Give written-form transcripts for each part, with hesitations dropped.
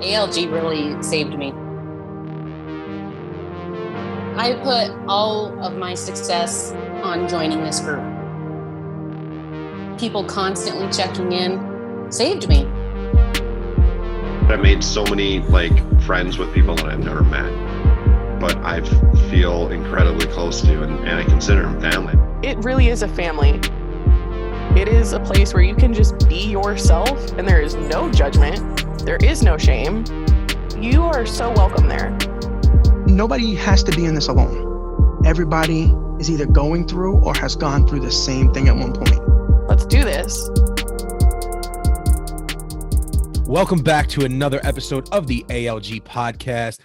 ALG really saved me. I put all of my success on joining this group. People constantly checking in saved me. I made so many friends with people that I've never met, but I feel incredibly close to, and I consider them family. It really is a family. It is a place where you can just be yourself and there is no judgment. There is no shame. You are so welcome there. Nobody has to be in this alone. Everybody is either going through or has gone through the same thing at one point. Let's do this. Welcome back to another episode of the ALG Podcast.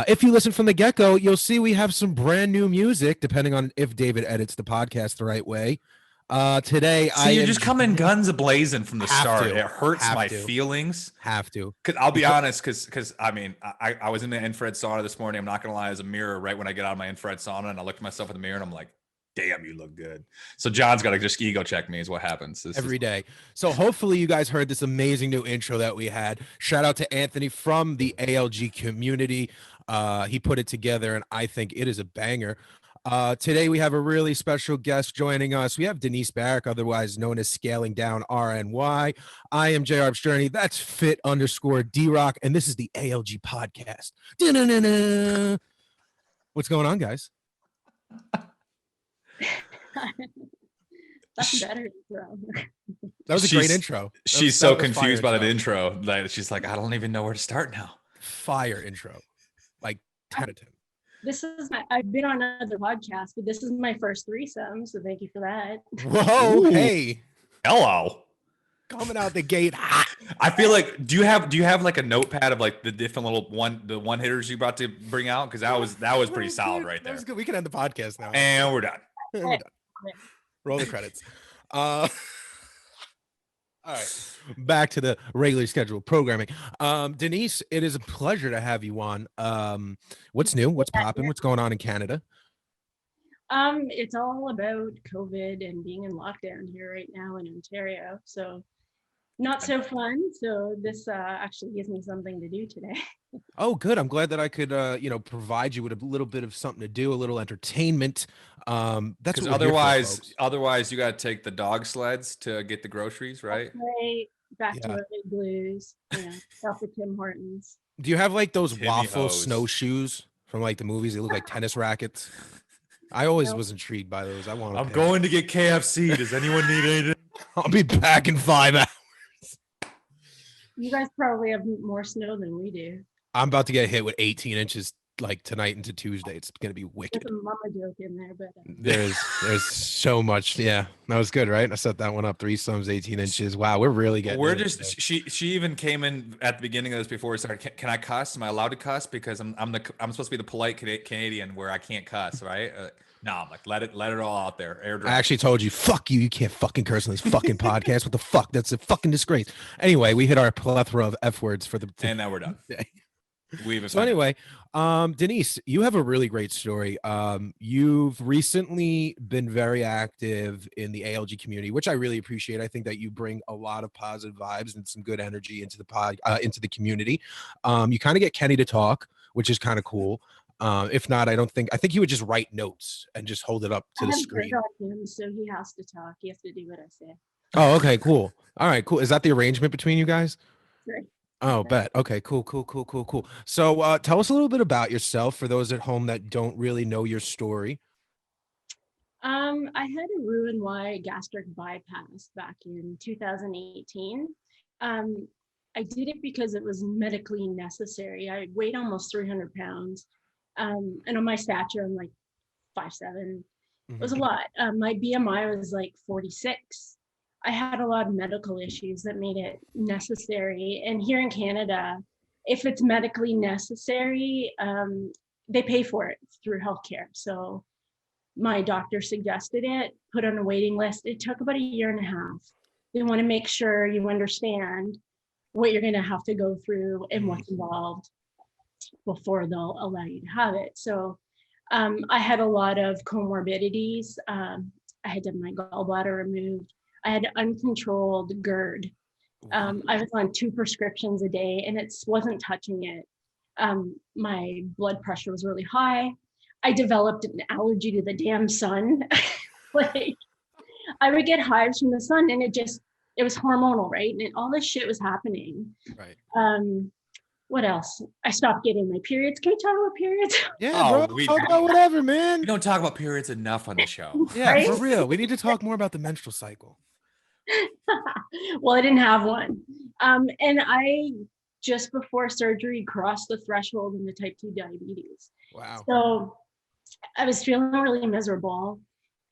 If you listen from the get-go, you'll see we have some brand new music, depending on if David edits the podcast the right way. Today, you just come in guns a-blazing from the start. It hurts my feelings. Have to. Cause I'll be honest, because I mean, I was in the infrared sauna this morning. I'm not gonna lie, there's a mirror right when I get out of my infrared sauna, and I looked at myself in the mirror, and I'm like, damn, you look good. So John's got to just ego check me is what happens. Every day. So hopefully you guys heard this amazing new intro that we had. Shout out to Anthony from the ALG community. He put it together, and I think it is a banger. Today we have a really special guest joining us. We have Denise B, otherwise known as Scaling Down RNY. I am JR Journey. That's fit_D-Rock, and this is the ALG Podcast. Da-na-na-na. What's going on, guys? That's a better intro. That was a great intro. She's so confused by that intro that she's like, I don't even know where to start now. Fire intro. Like 10 out of 10. I've been on other podcasts, but this is my first threesome, so thank you for that. Whoa, ooh. Hey. Hello. Coming out the gate. I feel like, do you have like a notepad of like the different little one hitters you about to bring out? Because that was pretty solid right there. That was good. We can end the podcast now. And we're done. We're done. Roll the credits. All right, back to the regularly scheduled programming. Denise, it is a pleasure to have you on. What's new? What's popping? What's going on in Canada? It's all about COVID and being in lockdown here right now in Ontario. So not so fun. So this actually gives me something to do today. Oh, good. I'm glad that I could, provide you with a little bit of something to do, a little entertainment. That's what otherwise you got to take the dog sleds to get the groceries, right? Right. Back to our big blues. Yeah. Off of Tim Hortons. Do you have like those Timmy waffle hose. snowshoes from like the movies? They look like tennis rackets. I always was intrigued by those. I'm going to get KFC. Does anyone need anything? I'll be back in 5 hours. You guys probably have more snow than we do. I'm about to get hit with 18 inches like tonight into Tuesday. It's going to be wicked. There's a mama joke in there, but there's so much. Yeah, that was good, right? I set that one up. Threesomes, 18 inches. Wow, we're really getting. She even came in at the beginning of this before we started. Can I cuss? Am I allowed to cuss? Because I'm supposed to be the polite Canadian where I can't cuss, right? No, I'm like, let it all out there. Air dry. I actually told you, fuck you. You can't fucking curse on this fucking podcast. What the fuck? That's a fucking disgrace. Anyway, we hit our plethora of F words for the. And now we're done. So anyway, Denise, you have a really great story. You've recently been very active in the ALG community, which I really appreciate. I think that you bring a lot of positive vibes and some good energy into into the community. You kind of get Kenny to talk, which is kind of cool. If not, I think he would just write notes and just hold it up to the screen. Him, so he has to talk. He has to do what I say. Oh, okay, cool. All right, cool. Is that the arrangement between you guys? Right. Oh, bet. Okay, cool. So tell us a little bit about yourself for those at home that don't really know your story. I had a Roux-en-Y gastric bypass back in 2018. I did it because it was medically necessary. I weighed almost 300 pounds. And on my stature, I'm like 5'7". It was a lot. My BMI was like 46. I had a lot of medical issues that made it necessary. And here in Canada, if it's medically necessary, they pay for it through healthcare. So my doctor suggested it, put on a waiting list. It took about 1.5 years. They want to make sure you understand what you're going to have to go through and what's involved before they'll allow you to have it. So I had a lot of comorbidities. I had to have my gallbladder removed. I had uncontrolled GERD. I was on 2 prescriptions a day and it wasn't touching it. My blood pressure was really high. I developed an allergy to the damn sun. Like, I would get hives from the sun and it was hormonal, right? And all this shit was happening. Right. What else? I stopped getting my periods. Can we talk about periods? Yeah, bro. Talk about whatever, man. We don't talk about periods enough on the show. Yeah, Right? for real. We need to talk more about the menstrual cycle. Well, I didn't have one. And I, just before surgery, crossed the threshold into type 2 diabetes. Wow. So I was feeling really miserable.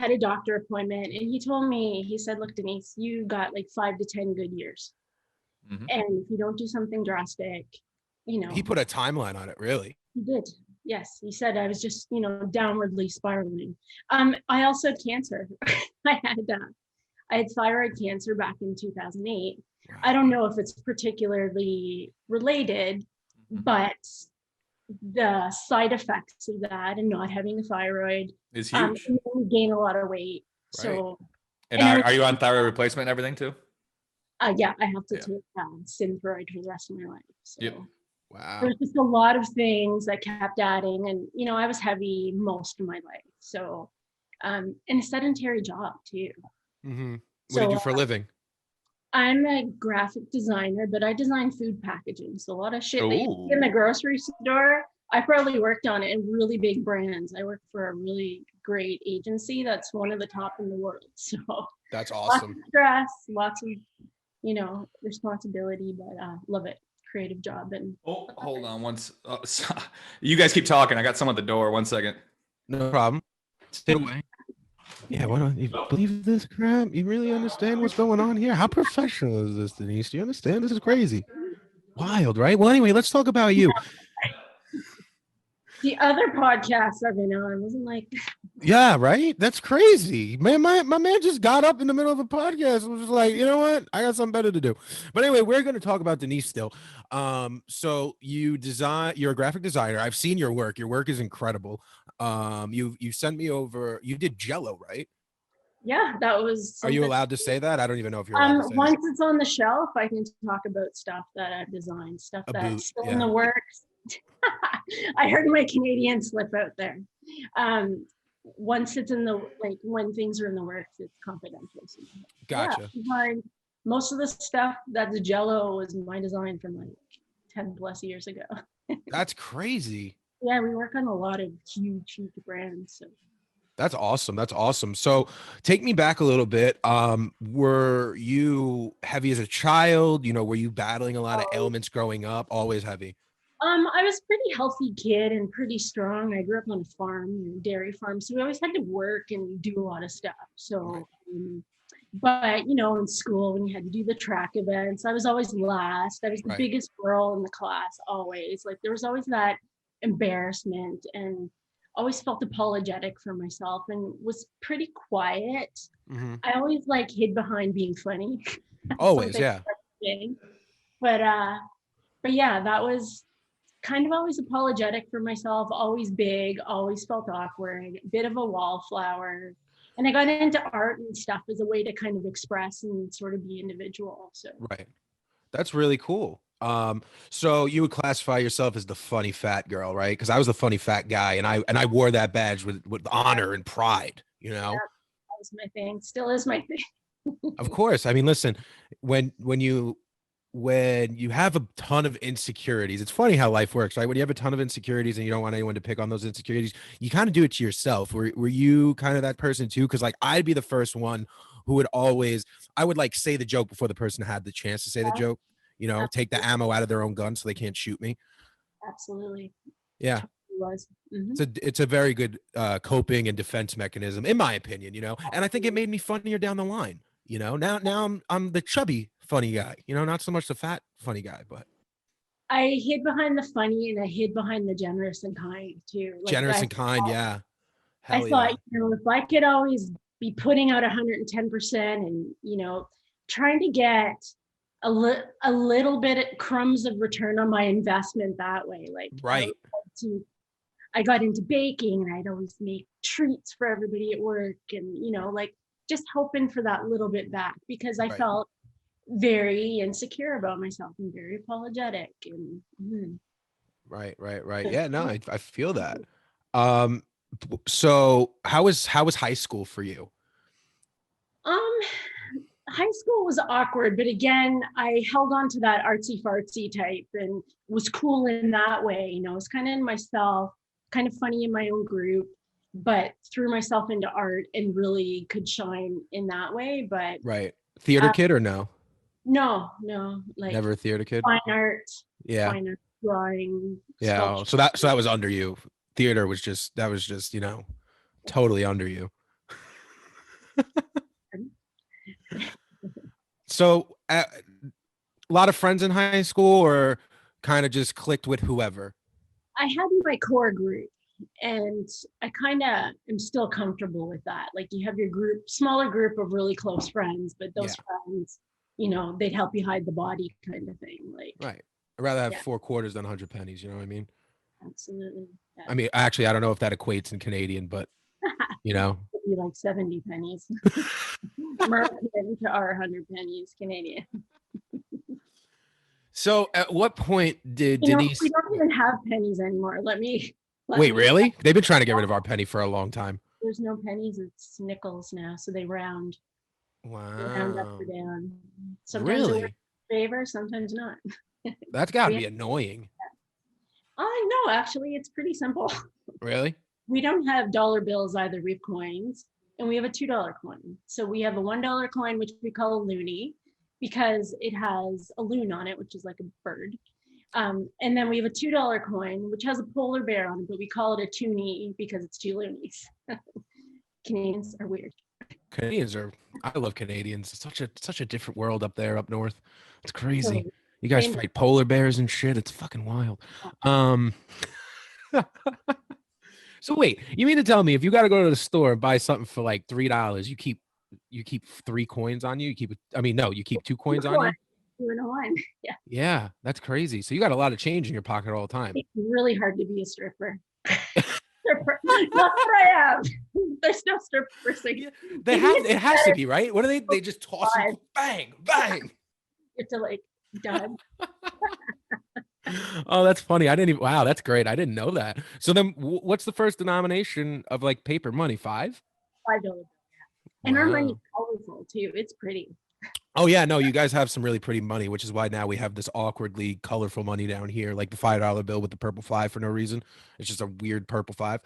Had a doctor appointment and he told me, he said, look, Denise, you got like 5 to 10 good years. Mhm. And if you don't do something drastic, He put a timeline on it, really. He did. Yes. He said I was just, downwardly spiraling. I also had cancer. I had thyroid cancer back in 2008. Wow. I don't know if it's particularly related, but the side effects of that and not having a thyroid Is huge. you gain a lot of weight. So, And are you on thyroid replacement and everything too? yeah, I have to take Synthroid for the rest of my life. So. Yep. Wow. There's just a lot of things that kept adding, and I was heavy most of my life. So, and a sedentary job too. Mm-hmm. What do you do for a living? I'm a graphic designer, but I design food packaging. So a lot of shit that you Ooh. see in the grocery store, I probably worked on it in really big brands. I work for a really great agency that's one of the top in the world. So That's lots awesome. of stress, lots of, responsibility, but love it. Creative job. And Oh, hold on you guys keep talking. I got someone at the door. 1 second. No problem. Stay away. Yeah, why don't you believe this crap? You really understand what's going on here? How professional is this, Denise? Do you understand? This is crazy. Wild, right? Well, anyway, let's talk about you. the other podcasts I've been on wasn't like, Yeah, right? That's crazy. Man, my man just got up in the middle of a podcast and was just like, you know what? I got something better to do. But anyway, we're going to talk about Denise still. So you're a graphic designer. I've seen your work. Your work is incredible. You sent me over, you did Jello, right? yeah, that was. Are you something- allowed to say that? I don't even know if you're allowed to say Once it's on the shelf, I can talk about stuff that I've designed, stuff that's still in the works. I heard my Canadian slip out there. Once it's in the, when things are in the works, it's confidential. So, Gotcha. Yeah, most of the stuff that's Jello was my design from 10 plus years ago. That's crazy. Yeah, we work on a lot of huge brands. So. That's awesome. That's awesome. So take me back a little bit. Were you heavy as a child? Were you battling a lot of ailments growing up? Always heavy? I was a pretty healthy kid and pretty strong. I grew up on a farm, dairy farm. So we always had to work and do a lot of stuff. So, but in school, when you had to do the track events, I was always last. I was the biggest girl in the class, always. There was always that embarrassment and always felt apologetic for myself and was pretty quiet. Mm-hmm. I always hid behind being funny. Always, yeah. But yeah, that was kind of always apologetic for myself, always big, always felt awkward, a bit of a wallflower. And I got into art and stuff as a way to kind of express and sort of be individual. So Right. That's really cool. So you would classify yourself as the funny fat girl, right? Because I was the funny fat guy, and I wore that badge with honor and pride. Yeah, that was my thing. Still is my thing. Of course. I mean, listen, when you have a ton of insecurities, it's funny how life works, right? When you have a ton of insecurities and you don't want anyone to pick on those insecurities, you kind of do it to yourself. Were you kind of that person too? Because I'd be the first one who would I would say the joke before the person had the chance to say the joke. Take the ammo out of their own gun so they can't shoot me. Absolutely. Yeah. Was. Mm-hmm. It's a very good coping and defense mechanism, in my opinion, and I think it made me funnier down the line. Now I'm the chubby funny guy, not so much the fat funny guy, but I hid behind the funny and I hid behind the generous and kind too. Generous and kind. Yeah. Hell I thought, if I could always be putting out 110% and, trying to get a little bit of crumbs of return on my investment that way. Right. I got into baking and I'd always make treats for everybody at work and, just hoping for that little bit back because I felt very insecure about myself and very apologetic. And Right. Yeah, no, I feel that. Um, so how was high school for you? um, high school was awkward, but again, I held on to that artsy fartsy type and was cool in that way. You know, I was kind of in myself, kind of funny in my own group, but threw myself into art and really could shine in that way. But Right. Theater kid or no? no, like Never a theater kid? fine art, Yeah. fine art, drawing, Yeah. sculpture. So that was under you. Theater was just, you know, totally under you. So a lot of friends in high school, or kind of just clicked with whoever? I had my core group, and I kind of am still comfortable with that. Like you have your group, smaller group of really close friends, but those friends, you know, they'd help you hide the body kind of thing. Like, Right. I'd rather have 4 quarters than 100 pennies. You know what I mean? absolutely. Yeah. I mean, actually, I don't know if that equates in Canadian, but you know. It'd be like 70 pennies. American to our 100 pennies Canadian. So at what point did You know, Denise? we don't even have pennies anymore. Let Wait, me- really? They've been trying to get rid of our penny for a long time. There's no pennies, it's nickels now, so they round. They round up Wow. or down. Sometimes it Really? works in favor, sometimes not. That's got to be annoying. Oh no, actually, it's pretty simple. Really? We don't have dollar bills either. We have coins, and we have a $2 coin. So we have a $1 coin, which we call a loonie, because it has a loon on it, which is like a bird. And then we have a $2 coin, which has a polar bear on it, but we call it a toonie because it's 2 loonies. Canadians are weird. Canadians are. I love Canadians. It's such a different world up there, up north. It's crazy. So, You guys same- fight polar bears and shit. It's fucking wild. So wait, you mean to tell me if you got to go to the store and buy something for like $3, you keep 3 coins on you? You keep, I mean, no, you keep 2 coins on you? 2 and a 1. Yeah. Yeah, that's crazy. So you got a lot of change in your pocket all the time. It's really hard to be a stripper. Stripper. Not that I am. There's no strippers. Like, It has to be, right? What do they just toss you? Bang, bang. you have to like done. Oh, that's funny. I didn't even, wow, that's great. I didn't know that. So then what's the first denomination of like paper money? 5? $5. And our money's Wow. colorful too. It's pretty. Oh yeah, no, you guys have some really pretty money, which is why now we have this awkwardly colorful money down here, like the $5 bill with the purple 5 for no reason. It's just a weird purple 5.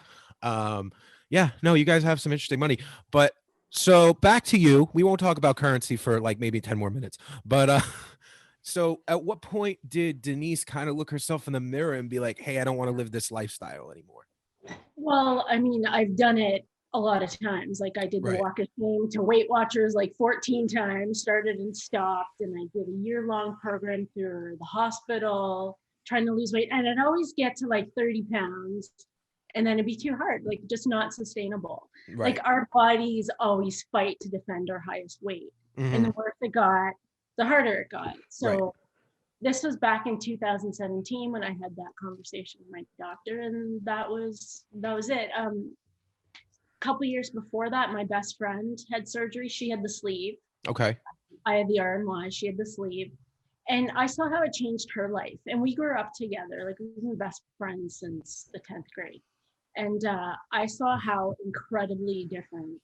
Yeah, no, you guys have some interesting money. But so back to you. We won't talk about currency for like maybe 10 more minutes. But so at what point did Denise kind of look herself in the mirror and be like, hey, I don't want to live this lifestyle anymore? Well, I mean, I've done it a lot of times. Like I did the Right. walk of shame to Weight Watchers like 14 times, started and stopped. And I did a year-long program through the hospital, trying to lose weight. And I'd always get to like 30 pounds. And then it'd be too hard, like just not sustainable. Right. Like our bodies always fight to defend our highest weight. And the worse it got, the harder it got. So Right. this was back in 2017 when I had that conversation with my doctor, and that was it. A couple years before that, my best friend had surgery. She had the sleeve. Okay. I had the RNY. She had the sleeve. And I saw how it changed her life. And we grew up together. Like we've been best friends since the 10th grade. And I saw how incredibly different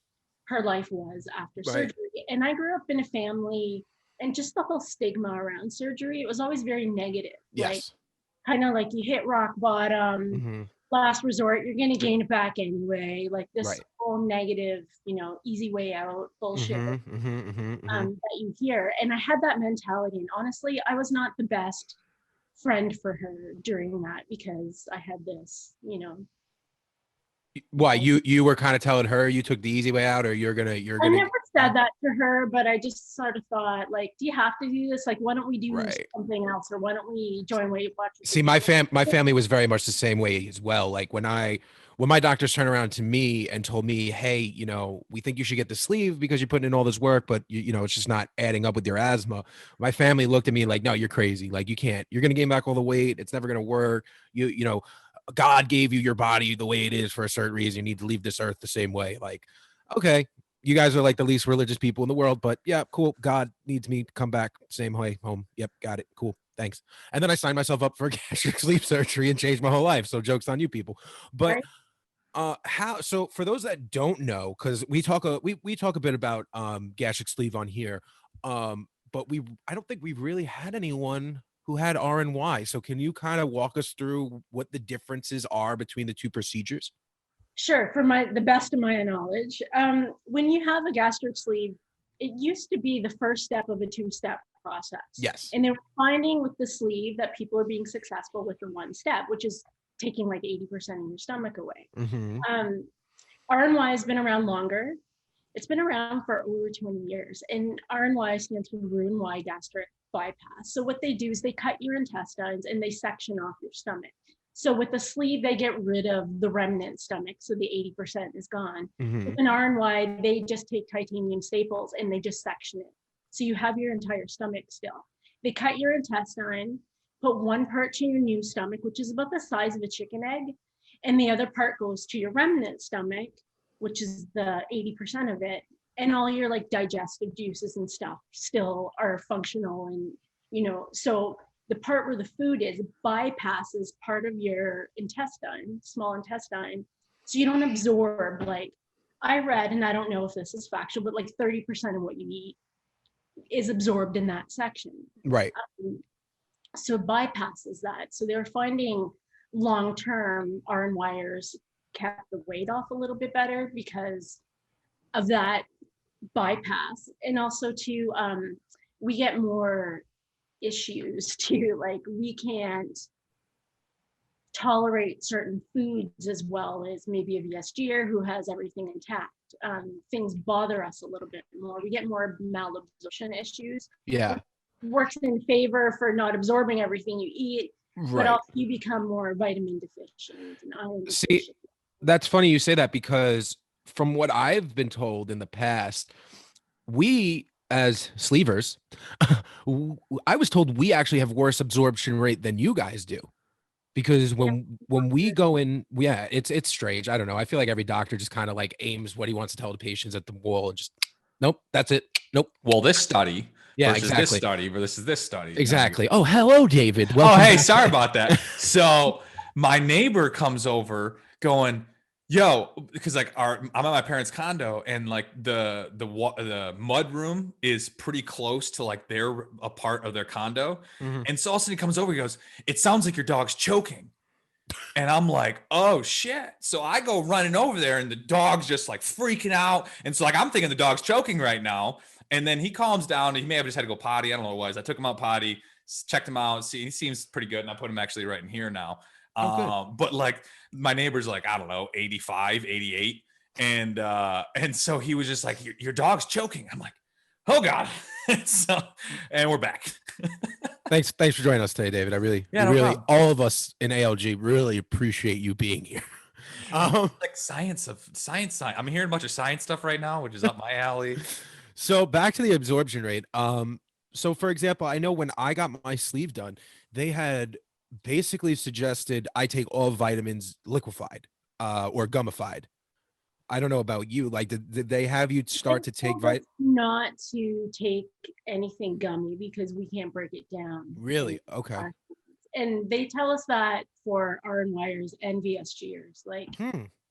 her life was after Right. surgery. And I grew up in a family, and just the whole stigma around surgery, it was always very negative. Like Yes. kind of like you hit rock bottom, Mm-hmm. last resort, you're going to gain it back anyway. Like this Right. whole negative, you know, easy way out bullshit that you hear. And I had that mentality. And honestly, I was not the best friend for her during that because I had this, you know. Why you were kind of telling her you took the easy way out, or you're gonna I never said that to her, but I just sort of thought, like, do you have to do this? Like, why don't we do Right. something else, or why don't we join Weight Watchers? See, my family was very much the same way as well. Like when my doctors turned around to me and told me, hey, you know, we think you should get the sleeve because you're putting in all this work, but you know, it's just not adding up with your asthma. My family looked at me like, no, you're crazy. Like you can't, you're going to gain back all the weight. It's never going to work. You know, God gave you your body the way it is for a certain reason. You need to leave this earth the same way. Like, okay, you guys are like the least religious people in the world, but yeah, cool. God needs me to come back same way home. Yep, got it. Cool. Thanks. And then I signed myself up for gastric sleeve surgery and changed my whole life. So joke's on you people. But how, so for those that don't know, because we talk a bit about gastric sleeve on here, but I don't think we've really had anyone who had RNY. So can you kind of walk us through what the differences are between the two procedures? Sure, for the best of my knowledge, when you have a gastric sleeve, it used to be the first step of a two-step process. Yes. And they were finding with the sleeve that people are being successful with the one step, which is taking like 80% of your stomach away. Mm-hmm. RNY has been around longer. It's been around for over 20 years. And RNY stands for Roux-en-Y gastric bypass. So what they do is they cut your intestines and they section off your stomach. So with the sleeve, they get rid of the remnant stomach. So the 80% is gone. Mm-hmm. With an RNY, they just take titanium staples and they just section it. So you have your entire stomach still. They cut your intestine, put one part to your new stomach, which is about the size of a chicken egg. And the other part goes to your remnant stomach, which is the 80% of it. And all your like digestive juices and stuff still are functional. And, so the part where the food is bypasses part of your intestine, small intestine. So you don't absorb, like I read, and I don't know if this is factual, but like 30% of what you eat is absorbed in that section. Right. So it bypasses that. So they're finding long-term RNYers kept the weight off a little bit better because of that bypass. And also too, we get more issues too, like we can't tolerate certain foods as well as maybe a VSGer who has everything intact. Things bother us a little bit more. We get more malabsorption issues. Yeah. Works in favor for not absorbing everything you eat, Right. but also you become more vitamin deficient and iron deficient. See, that's funny you say that because from what I've been told in the past, we as sleevers, I was told we actually have worse absorption rate than you guys do. Because when we go in, yeah, it's strange. I don't know. I feel like every doctor just kind of like aims what he wants to tell the patients at the wall and just, nope, that's it. Nope. Well, this study versus exactly. this study versus this study. Exactly. Oh, hello, David. Welcome Hey, back. sorry about that. So my neighbor comes over going, yo, because like I'm at my parents' condo and like the mud room is pretty close to like a part of their condo. Mhm. And so all of a sudden he comes over, he goes, it sounds like your dog's choking. And I'm like, oh shit. So I go running over there and the dog's just like freaking out. And so like, I'm thinking the dog's choking right now. And then he calms down. He may have just had to go potty. I don't know what it was. I took him out potty, checked him out. See, he seems pretty good. And I put him actually right in here now. But like my neighbor's like, I don't know, 85, 88. And so he was just like, your dog's choking. I'm like, oh God. And we're back. Thanks for joining us today, David. I really, all of us in ALG really appreciate you being here. Like science. I'm hearing a bunch of science stuff right now, which is up my alley. So back to the absorption rate. So for example, I know when I got my sleeve done, they had basically suggested I take all vitamins liquefied or gummified. I don't know about you. Like, did they have you start to take not to take anything gummy because we can't break it down. Really? Okay. And they tell us that for RNYers and VSGers. Like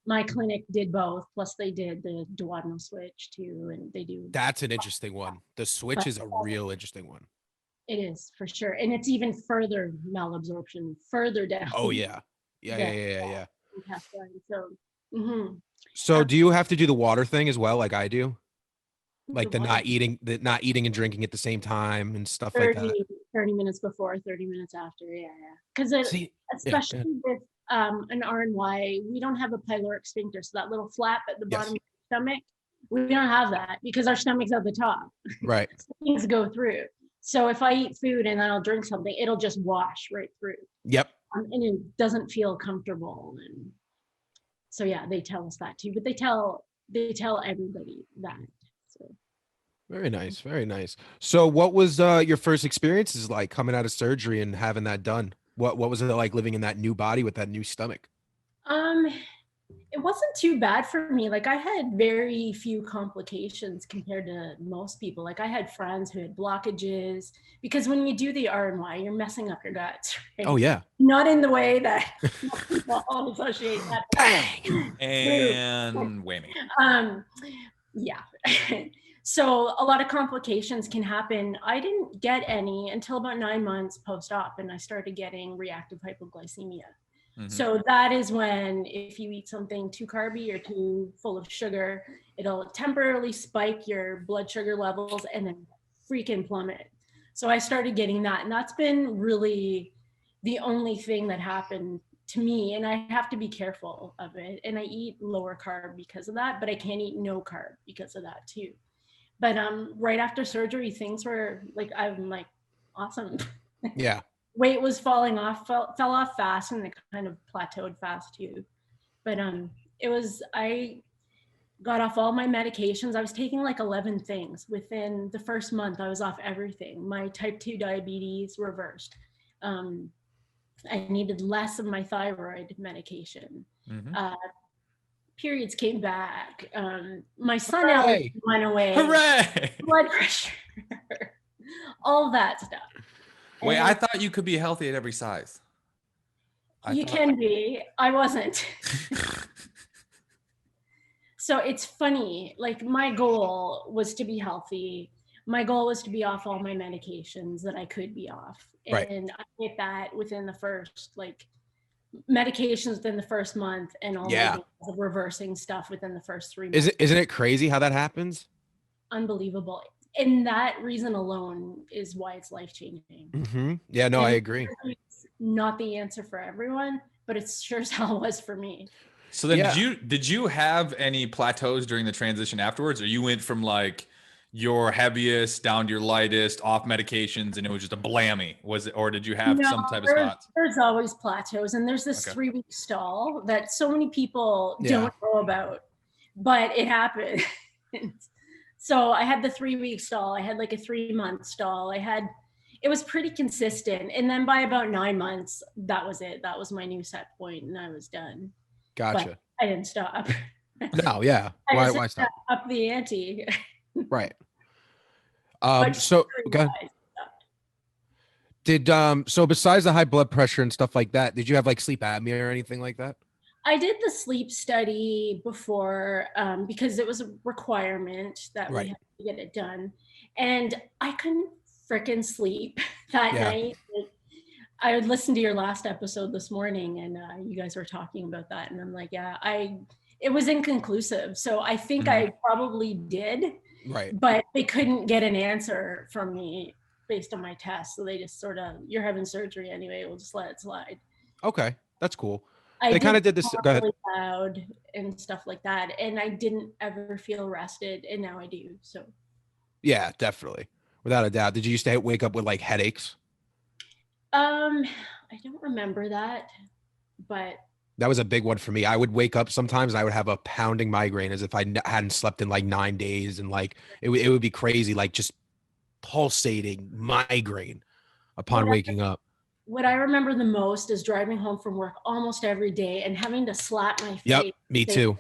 my clinic did both, plus they did the duodenal switch too, and they do. That's an interesting one. The switch is a real interesting one. It is for sure, and it's even further malabsorption, further down. Oh yeah. So. So do you have to do the water thing as well, like I do? Like the not eating and drinking at the same time and stuff like that? 30 minutes before, 30 minutes after. Yeah. Because especially with an RNY, we don't have a pyloric sphincter. So that little flap at the bottom of the stomach, we don't have that because our stomach's at the top. Right. Things go through. So if I eat food and then I'll drink something, it'll just wash right through. Yep. And it doesn't feel comfortable. And so yeah, they tell us that too, but they tell everybody that. So very nice, very nice. So what was your first experiences like coming out of surgery and having that done? What was it like living in that new body with that new stomach? It wasn't too bad for me. Like I had very few complications compared to most people. Like I had friends who had blockages because when you do the RNY, you're messing up your guts. Right? Oh yeah. Not in the way that people all associate that. Bang. And whammy. Yeah. So a lot of complications can happen. I didn't get any until about 9 months post-op, and I started getting reactive hypoglycemia. Mm-hmm. So that is when if you eat something too carby or too full of sugar, it'll temporarily spike your blood sugar levels and then freaking plummet. So I started getting that, and that's been really the only thing that happened to me, and I have to be careful of it. And I eat lower carb because of that, but I can't eat no carb because of that too. But right after surgery, things were like, I'm like, awesome. Yeah. Weight was falling off, fell off fast, and it kind of plateaued fast too. But I got off all my medications. I was taking like 11 things. Within the first month, I was off everything. My type 2 diabetes reversed. I needed less of my thyroid medication. Mm-hmm. Periods came back. My son went away. Hooray! Blood pressure. All that stuff. Wait, I thought you could be healthy at every size. You can be. I wasn't. So it's funny. Like my goal was to be healthy. My goal was to be off all my medications that I could be off. Right. And I hit that within the first, medications within the first month, and all of reversing stuff within the first 3 months. Isn't it crazy how that happens? Unbelievable. And that reason alone is why it's life-changing. Mm-hmm. Yeah, no, I agree. It's not the answer for everyone, but it sure as hell was for me. So then did you have any plateaus during the transition afterwards, or you went from like your heaviest down to your lightest, off medications, and it was just a blammy? Was it, or did you have some type of spots? There's always plateaus, and there's this 3-week stall that so many people don't know about, but it happened. So I had the 3-week stall. I had like a 3-month stall. It was pretty consistent. And then by about 9 months, that was it. That was my new set point, and I was done. Gotcha. But I didn't stop. No, yeah. Why stop? Up the ante. Right. So go ahead. So besides the high blood pressure and stuff like that, did you have like sleep apnea or anything like that? I did the sleep study before because it was a requirement that we had to get it done. And I couldn't frickin' sleep that night. I would listen to your last episode this morning, and you guys were talking about that. And I'm like, it was inconclusive. So I think I probably did. Right. But they couldn't get an answer from me based on my test. So they just sort of, you're having surgery anyway, we'll just let it slide. Okay. That's cool. They kind of did this. Go ahead. Really loud and stuff like that. And I didn't ever feel rested, and now I do. So. Yeah, definitely. Without a doubt. Did you used to wake up with like headaches? I don't remember that, but. That was a big one for me. I would wake up sometimes and I would have a pounding migraine as if I hadn't slept in like 9 days. And like, it would be crazy, like just pulsating migraine upon waking up. What I remember the most is driving home from work almost every day and having to slap my face. Yep, me too.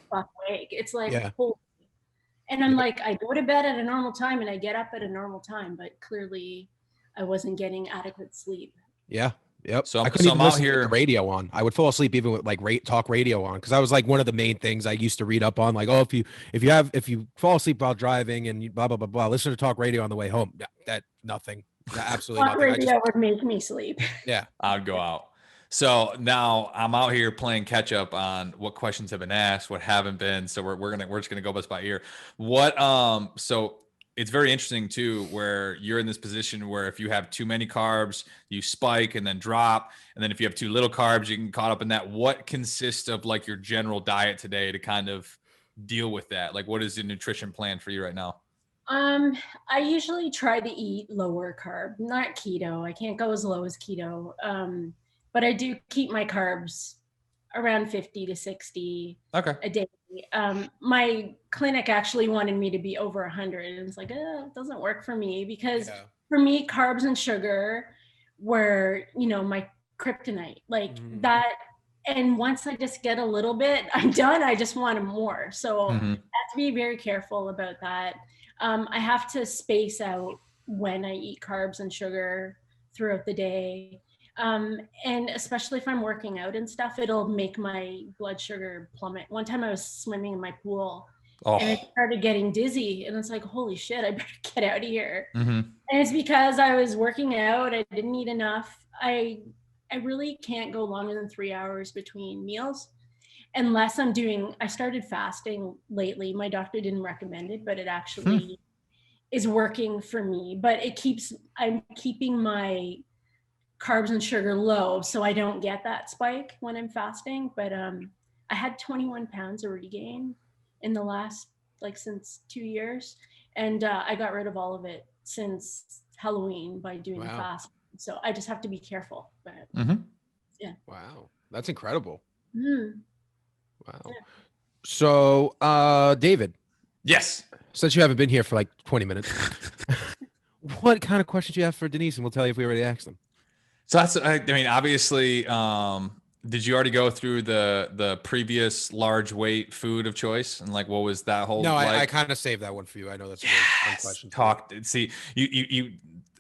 It's like, and I'm like, I go to bed at a normal time and I get up at a normal time, but clearly I wasn't getting adequate sleep. Yeah. Yep. So I couldn't even I'm out listen here to the radio on. I would fall asleep even with like talk radio on, because that was like one of the main things I used to read up on. Like, oh, if you fall asleep while driving and you blah blah blah blah, listen to talk radio on the way home. That nothing. Absolutely nothing. Radio would make me sleep. Yeah, I'd go out. So now I'm out here playing catch up on what questions have been asked, what haven't been. So we're just gonna go by ear. So it's very interesting too, where you're in this position where if you have too many carbs, you spike and then drop. And then if you have too little carbs, you can caught up in that. What consists of like your general diet today to kind of deal with that? Like, what is the nutrition plan for you right now? I usually try to eat lower carb, not keto. I can't go as low as keto. But I do keep my carbs around 50 to 60 a day. My clinic actually wanted me to be over 100, and it's like, it doesn't work for me, because for me, carbs and sugar were, my kryptonite. Like that, And once I just get a little bit, I'm done. I just want more. So I Mhm. have to be very careful about that. I have to space out when I eat carbs and sugar throughout the day. And especially if I'm working out and stuff, it'll make my blood sugar plummet. One time I was swimming in my pool and I Oh. started getting dizzy, and it's like, holy shit, I better get out of here. Mhm. And it's because I was working out. I didn't eat enough. I really can't go longer than 3 hours between meals unless I started fasting lately. My doctor didn't recommend it, but it actually is working for me. But I'm keeping my carbs and sugar low so I don't get that spike when I'm fasting. But I had 21 pounds of regain in the last, since 2 years. And I got rid of all of it since Halloween by doing the fast. So I just have to be careful. But yeah. Wow. That's incredible. Mm. Wow. Yeah. So, David, Yes. since you haven't been here for like 20 minutes, what kind of questions do you have for Denise? And we'll tell you if we already asked them. So I mean, obviously, did you already go through the previous large weight food of choice and like what was that whole? No, like? I kind of saved that one for you. I know that's a really fun question. Talk. See, you.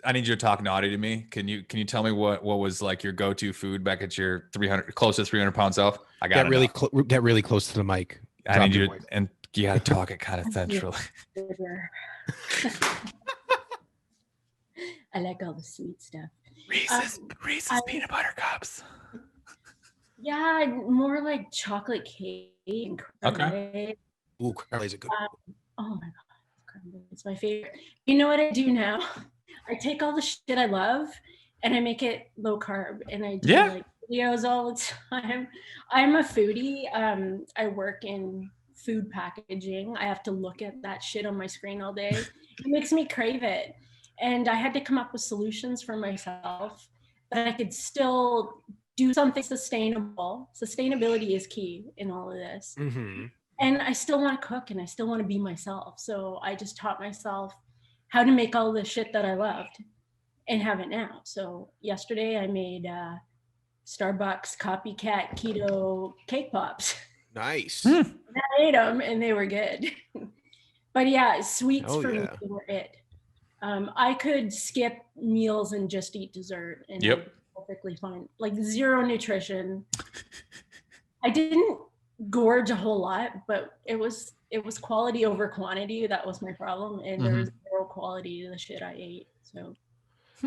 I need you to talk naughty to me. Can you tell me what was like your go-to food back at your close to 300 pound self? I got get really close to the mic. I need you to, and you got to talk it kind of centrally. I like all the sweet stuff. Reese's peanut butter cups. Yeah, more like chocolate cake and creme brulee. Ooh, creme brulee is a good one. Oh my god, creme brulee is my favorite. You know what I do now? I take all the shit I love and I make it low carb, and I do like videos all the time. I'm a foodie. I work in food packaging. I have to look at that shit on my screen all day. It makes me crave it. And I had to come up with solutions for myself that I could still do something sustainable. Sustainability is key in all of this. Mm-hmm. And I still want to cook and I still want to be myself. So I just taught myself how to make all the shit that I loved and have it now. So yesterday I made Starbucks copycat keto cake pops. Nice. I ate them and they were good. But yeah, sweets for me were it. I could skip meals and just eat dessert and perfectly fine. Like zero nutrition. I didn't gorge a whole lot, but it was quality over quantity. That was my problem, and there was zero quality to the shit I ate.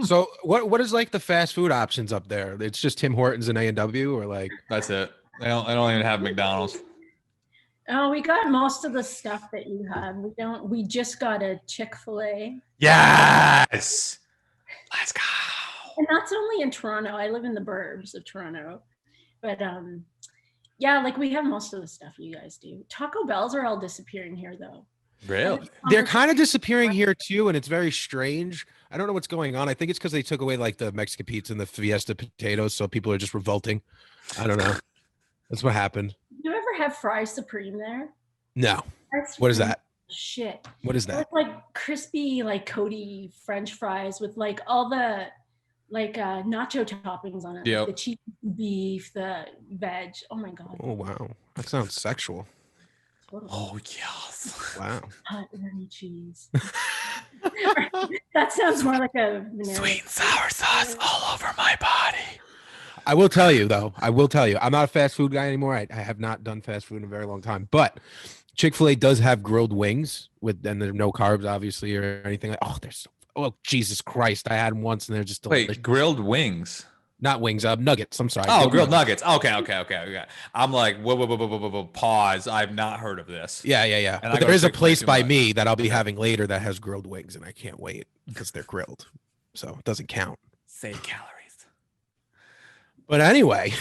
So what is like the fast food options up there? It's just Tim Hortons and A&W, or like that's it. I don't even have McDonald's. Oh, we got most of the stuff that you have. We just got a Chick-fil-A. Yes. Let's go. And that's only in Toronto. I live in the burbs of Toronto. But yeah, like we have most of the stuff you guys do. Taco Bells are all disappearing here though. Really? They're kind of disappearing here too, and it's very strange. I don't know what's going on. I think it's because they took away like the Mexican pizza and the Fiesta potatoes, so people are just revolting. I don't know. That's what happened. You ever have Fries Supreme there? No. What is that? Shit. What is that? It's like crispy, like Cody French fries with like all the nacho toppings on it. Yep. Like the cheese, beef, the veg. Oh my god. Oh wow. That sounds sexual. Totally. Oh yes. Wow. Hot runny cheese. That sounds more like a sweet and sour sauce all over my body. I will tell you though. I'm not a fast food guy anymore. I have not done fast food in a very long time. But Chick-fil-A does have grilled wings and there's no carbs, obviously, or anything. Oh Jesus Christ! I had them once and they're just delicious. Wait, grilled wings? Not wings. Nuggets. I'm sorry. Oh, grilled nuggets. Okay. I'm like, whoa. Pause. I've not heard of this. Yeah. But there is a place by me that I'll be having later that has grilled wings, and I can't wait because they're grilled, so it doesn't count. Save calories. But anyway,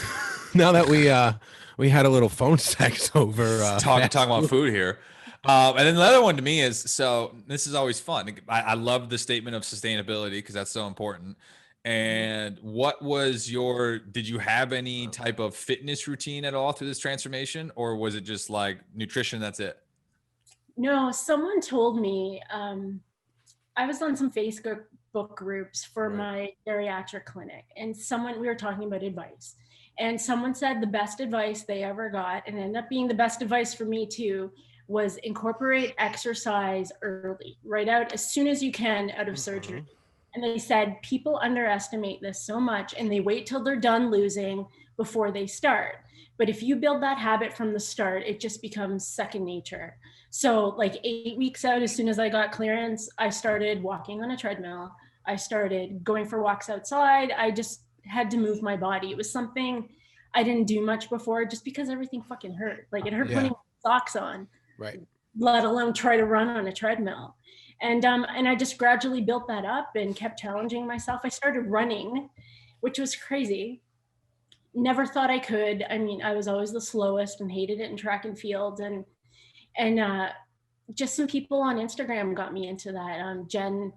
now that we had a little phone sex over talking about food here. And then the other one to me is, so this is always fun. I love the statement of sustainability because that's so important. And what was did you have any type of fitness routine at all through this transformation, or was it just like nutrition? That's it? No, someone told me, I was on some Facebook book groups for my bariatric clinic, and we were talking about advice, and someone said the best advice they ever got, and ended up being the best advice for me too, was incorporate exercise early, right out as soon as you can out of surgery. And they said people underestimate this so much, and they wait till they're done losing before they start. But if you build that habit from the start, it just becomes second nature. So like 8 weeks out, as soon as I got clearance, I started walking on a treadmill. I started going for walks outside. I just had to move my body. It was something I didn't do much before, just because everything fucking hurt. Like it hurt putting socks on, let alone try to run on a treadmill. And I just gradually built that up and kept challenging myself. I started running, which was crazy. Never thought I could. I mean, I was always the slowest and hated it in track and field. And just some people on Instagram got me into that. Jen,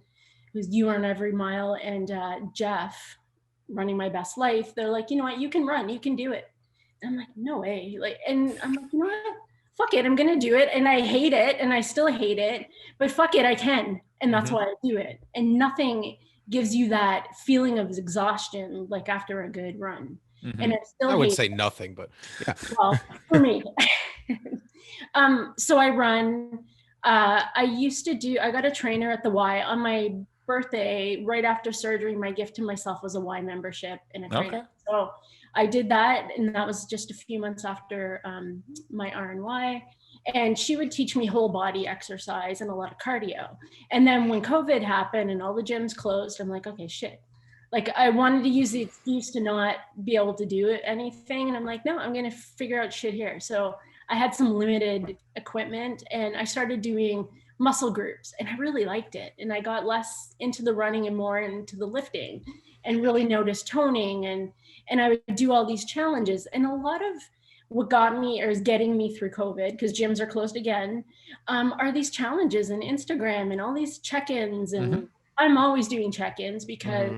who's You Run Every Mile, and Jeff, Running My Best Life. They're like, you know what, you can run, you can do it. And I'm like, no way. Like, and I'm like, you know what? Fuck it, I'm gonna do it. And I hate it, and I still hate it, but fuck it, I can. And that's why I do it. And nothing gives you that feeling of exhaustion like after a good run. And I wouldn't say nothing, but yeah. Well, for me. So I run. I got a trainer at the Y. On my birthday, right after surgery, my gift to myself was a Y membership and a trainer. So I did that, and that was just a few months after my RNY. And she would teach me whole body exercise and a lot of cardio. And then when COVID happened and all the gyms closed, I'm like, okay, shit. Like I wanted to use the excuse to not be able to do anything. And I'm like, no, I'm going to figure out shit here. So I had some limited equipment, and I started doing muscle groups, and I really liked it. And I got less into the running and more into the lifting, and really noticed toning, and I would do all these challenges. And a lot of what got me, or is getting me through COVID, because gyms are closed again, are these challenges and Instagram and all these check-ins. And I'm always doing check-ins because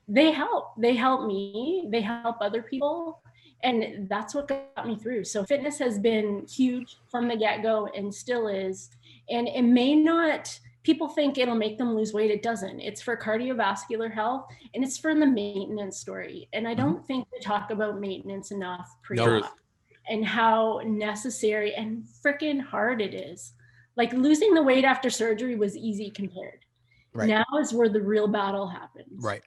they help me, they help other people. And that's what got me through. So fitness has been huge from the get-go and still is. And it may not, people think it'll make them lose weight. It doesn't. It's for cardiovascular health, and it's for the maintenance story. And I don't think we talk about maintenance enough pre-op and how necessary and freaking hard it is. Like losing the weight after surgery was easy compared. Now is where the real battle happens. Right.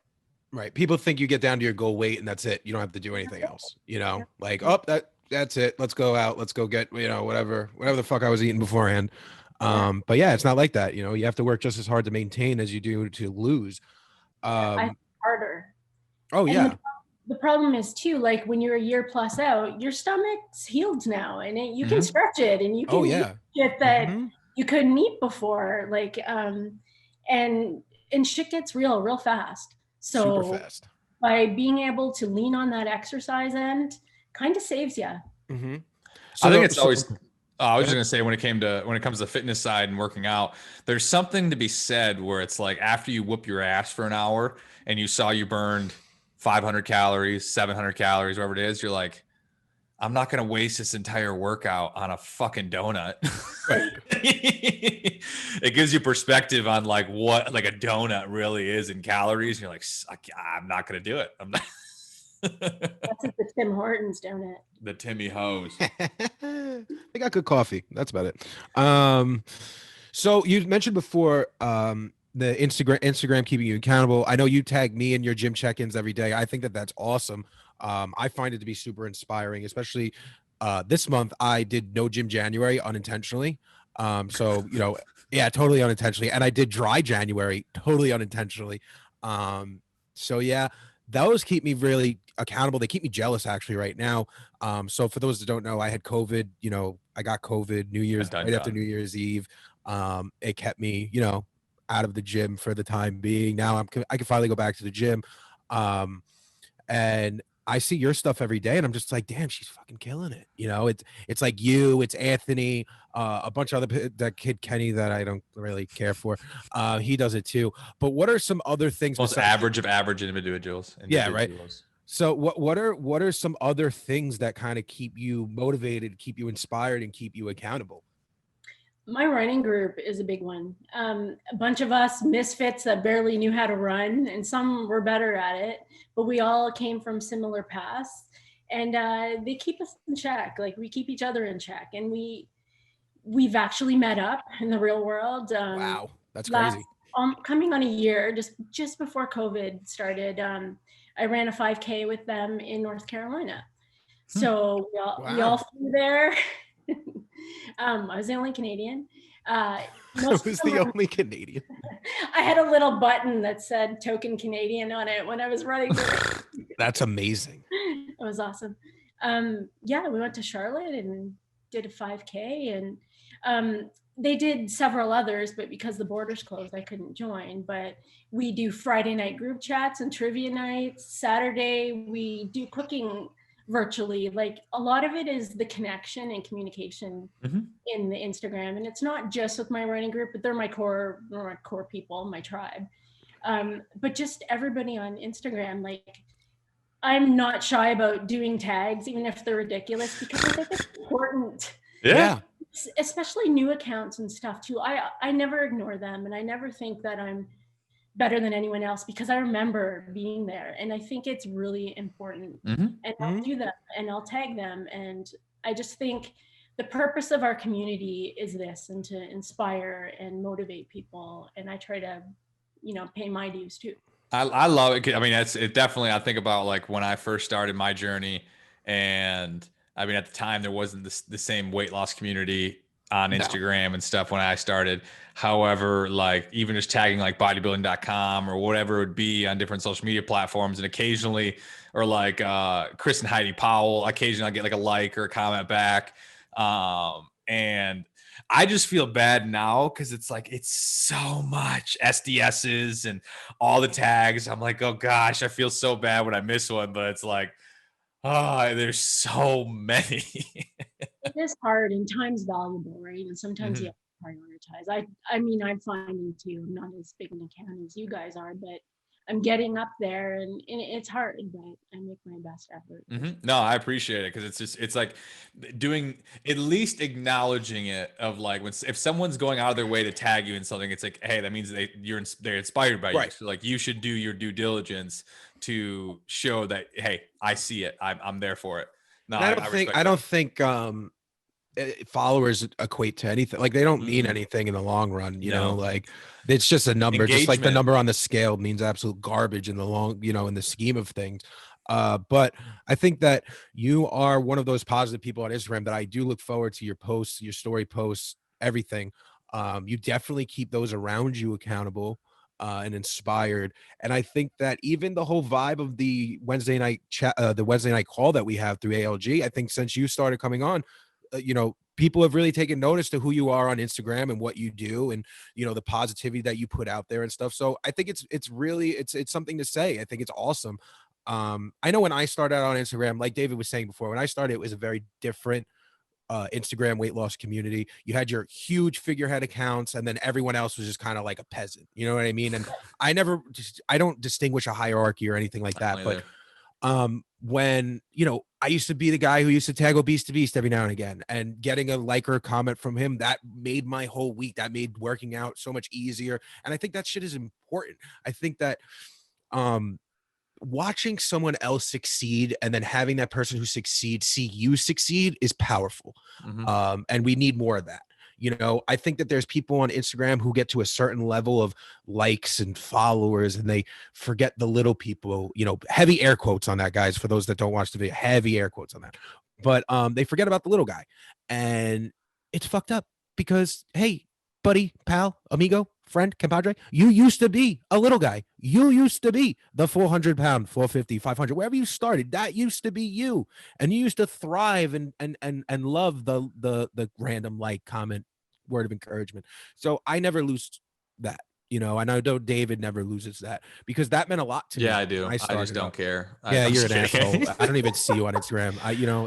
People think you get down to your goal weight and that's it. You don't have to do anything else, you know, like, oh, that's it. Let's go out. Let's go get, you know, whatever the fuck I was eating beforehand. But yeah, it's not like that. You know, you have to work just as hard to maintain as you do to lose. Harder. Oh yeah. The problem is too, like when you're a year plus out, your stomach's healed now, and you can stretch it, and you can eat shit that you couldn't eat before. Like, and shit gets real fast. So super fast. By being able to lean on that exercise end kind of saves you. So I think it's always, I was just going to say when it comes to the fitness side and working out, there's something to be said where it's like after you whoop your ass for an hour and you saw you burned 500 calories, 700 calories, whatever it is, you're like, I'm not going to waste this entire workout on a fucking donut. It gives you perspective on like what like a donut really is in calories. And you're like, I'm not going to do it. I'm not. That's the Tim Hortons donut. The Timmy Hose. They got good coffee. That's about it. So you mentioned before the Instagram keeping you accountable. I know you tag me in your gym check-ins every day. I think that's awesome. I find it to be super inspiring, especially this month. I did no gym January unintentionally. So, you know, yeah, totally unintentionally. And I did dry January totally unintentionally. So yeah, those keep me really accountable. They keep me jealous actually right now. So for those that don't know, I had COVID, you know, I got COVID after New Year's Eve. It kept me, you know, out of the gym for the time being. Now I can finally go back to the gym. And I see your stuff every day and I'm just like, damn, she's fucking killing it. You know, it's like you, it's Anthony, a bunch of other, that kid Kenny that I don't really care for. He does it too. But what are some other things? Most average of average individuals. Yeah, right. So what are some other things that kind of keep you motivated, keep you inspired, and keep you accountable? My running group is a big one. A bunch of us misfits that barely knew how to run, and some were better at it, but we all came from similar paths, and they keep us in check. Like we keep each other in check, and we've actually met up in the real world. Wow, that's crazy. Coming on a year, just before COVID started, I ran a 5K with them in North Carolina. So we all flew there. I was the only Canadian. I was the only Canadian. I had a little button that said token Canadian on it when I was running. That's amazing. It was awesome. Yeah, we went to Charlotte and did a 5K, and they did several others, but because the borders closed, I couldn't join. But we do Friday night group chats and trivia nights. Saturday, we do cooking virtually. Like a lot of it is the connection and communication in the Instagram. And it's not just with my running group, but they're my core people, my tribe. But just everybody on Instagram, like I'm not shy about doing tags, even if they're ridiculous, because I think it's important. Yeah. Especially new accounts and stuff too. I never ignore them, and I never think that I'm better than anyone else, because I remember being there, and I think it's really important. And I'll do that, and I'll tag them, and I just think the purpose of our community is this, and to inspire and motivate people, and I try to, pay my dues too. I love it. I mean, it definitely, I think about like when I first started my journey, and I mean, at the time there wasn't the same weight loss community on Instagram and stuff when I started. However, like even just tagging like bodybuilding.com or whatever it would be on different social media platforms, and occasionally, or like Chris and Heidi Powell, occasionally I get like a like or a comment back. And I just feel bad now because it's like, it's so much SDSs and all the tags. I'm like, oh gosh, I feel so bad when I miss one, but it's like, oh, there's so many. It is hard, and time's valuable, right? And sometimes you have to prioritize. I mean, I'm finding too, I'm not as big an account as you guys are, but I'm getting up there, and it's hard, but I make my best effort. No, I appreciate it, because it's like doing, at least acknowledging it, of like if someone's going out of their way to tag you in something, it's like, hey, that means they're inspired by you. So like you should do your due diligence to show that, hey, I see it, I'm there for it. No, I don't think followers equate to anything. Like they don't mean anything in the long run, you know, like it's just a number. Just like the number on the scale means absolute garbage in the long, in the scheme of things. But I think that you are one of those positive people on Instagram that I do look forward to your posts, your story posts, everything. You definitely keep those around you accountable and inspired. And I think that even the whole vibe of the Wednesday night chat, the Wednesday night call that we have through ALG, I think since you started coming on, people have really taken notice to who you are on Instagram and what you do, and the positivity that you put out there and stuff. So I think it's really something to say. I think it's awesome. I know when I started out on Instagram, like David was saying before, when I started, it was a very different Instagram weight loss community. You had your huge figurehead accounts, and then everyone else was just kind of like a peasant. You know what I mean? And I don't distinguish a hierarchy or anything like that. But when I used to be the guy who used to tag Obese to Beast every now and again, and getting a like or a comment from him, that made my whole week. That made working out so much easier. And I think that shit is important. I think that watching someone else succeed and then having that person who succeeds see you succeed is powerful. And we need more of that. I think that there's people on Instagram who get to a certain level of likes and followers, and they forget the little people, heavy air quotes on that, guys, for those that don't watch the video, heavy air quotes on that. But they forget about the little guy, and it's fucked up because, hey, buddy, pal, amigo, friend, compadre, you used to be a little guy. You used to be the 400 pound, 450, 500, wherever you started. That used to be you, and you used to thrive and love the random like, comment, word of encouragement. So I never lose that, and I know David never loses that, because that meant a lot to me. Yeah, I do. I just don't care. You're an asshole. I don't even see you on Instagram.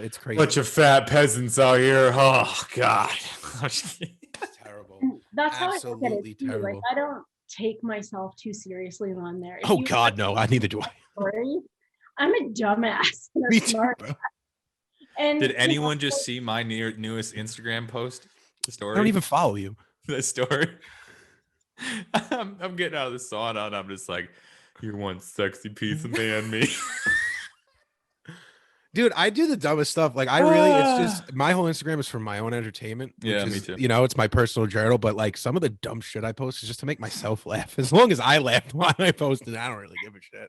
It's crazy. Bunch of fat peasants out here. Oh God. It's terrible. That's how absolutely I look at it too. terrible. Like I don't take myself too seriously on there. Oh God, no. Neither do I. Story, I'm a dumbass. Me too, bro. And did anyone just see my newest Instagram post? The story. I don't even follow you. The story. I'm getting out of the sauna and I'm just like, you're one sexy piece of man meat. Dude, I do the dumbest stuff. Like, it's just my whole Instagram is for my own entertainment. Yeah, which me is, too. It's my personal journal. But like some of the dumb shit I post is just to make myself laugh. As long as I laugh while I post it, I don't really give a shit.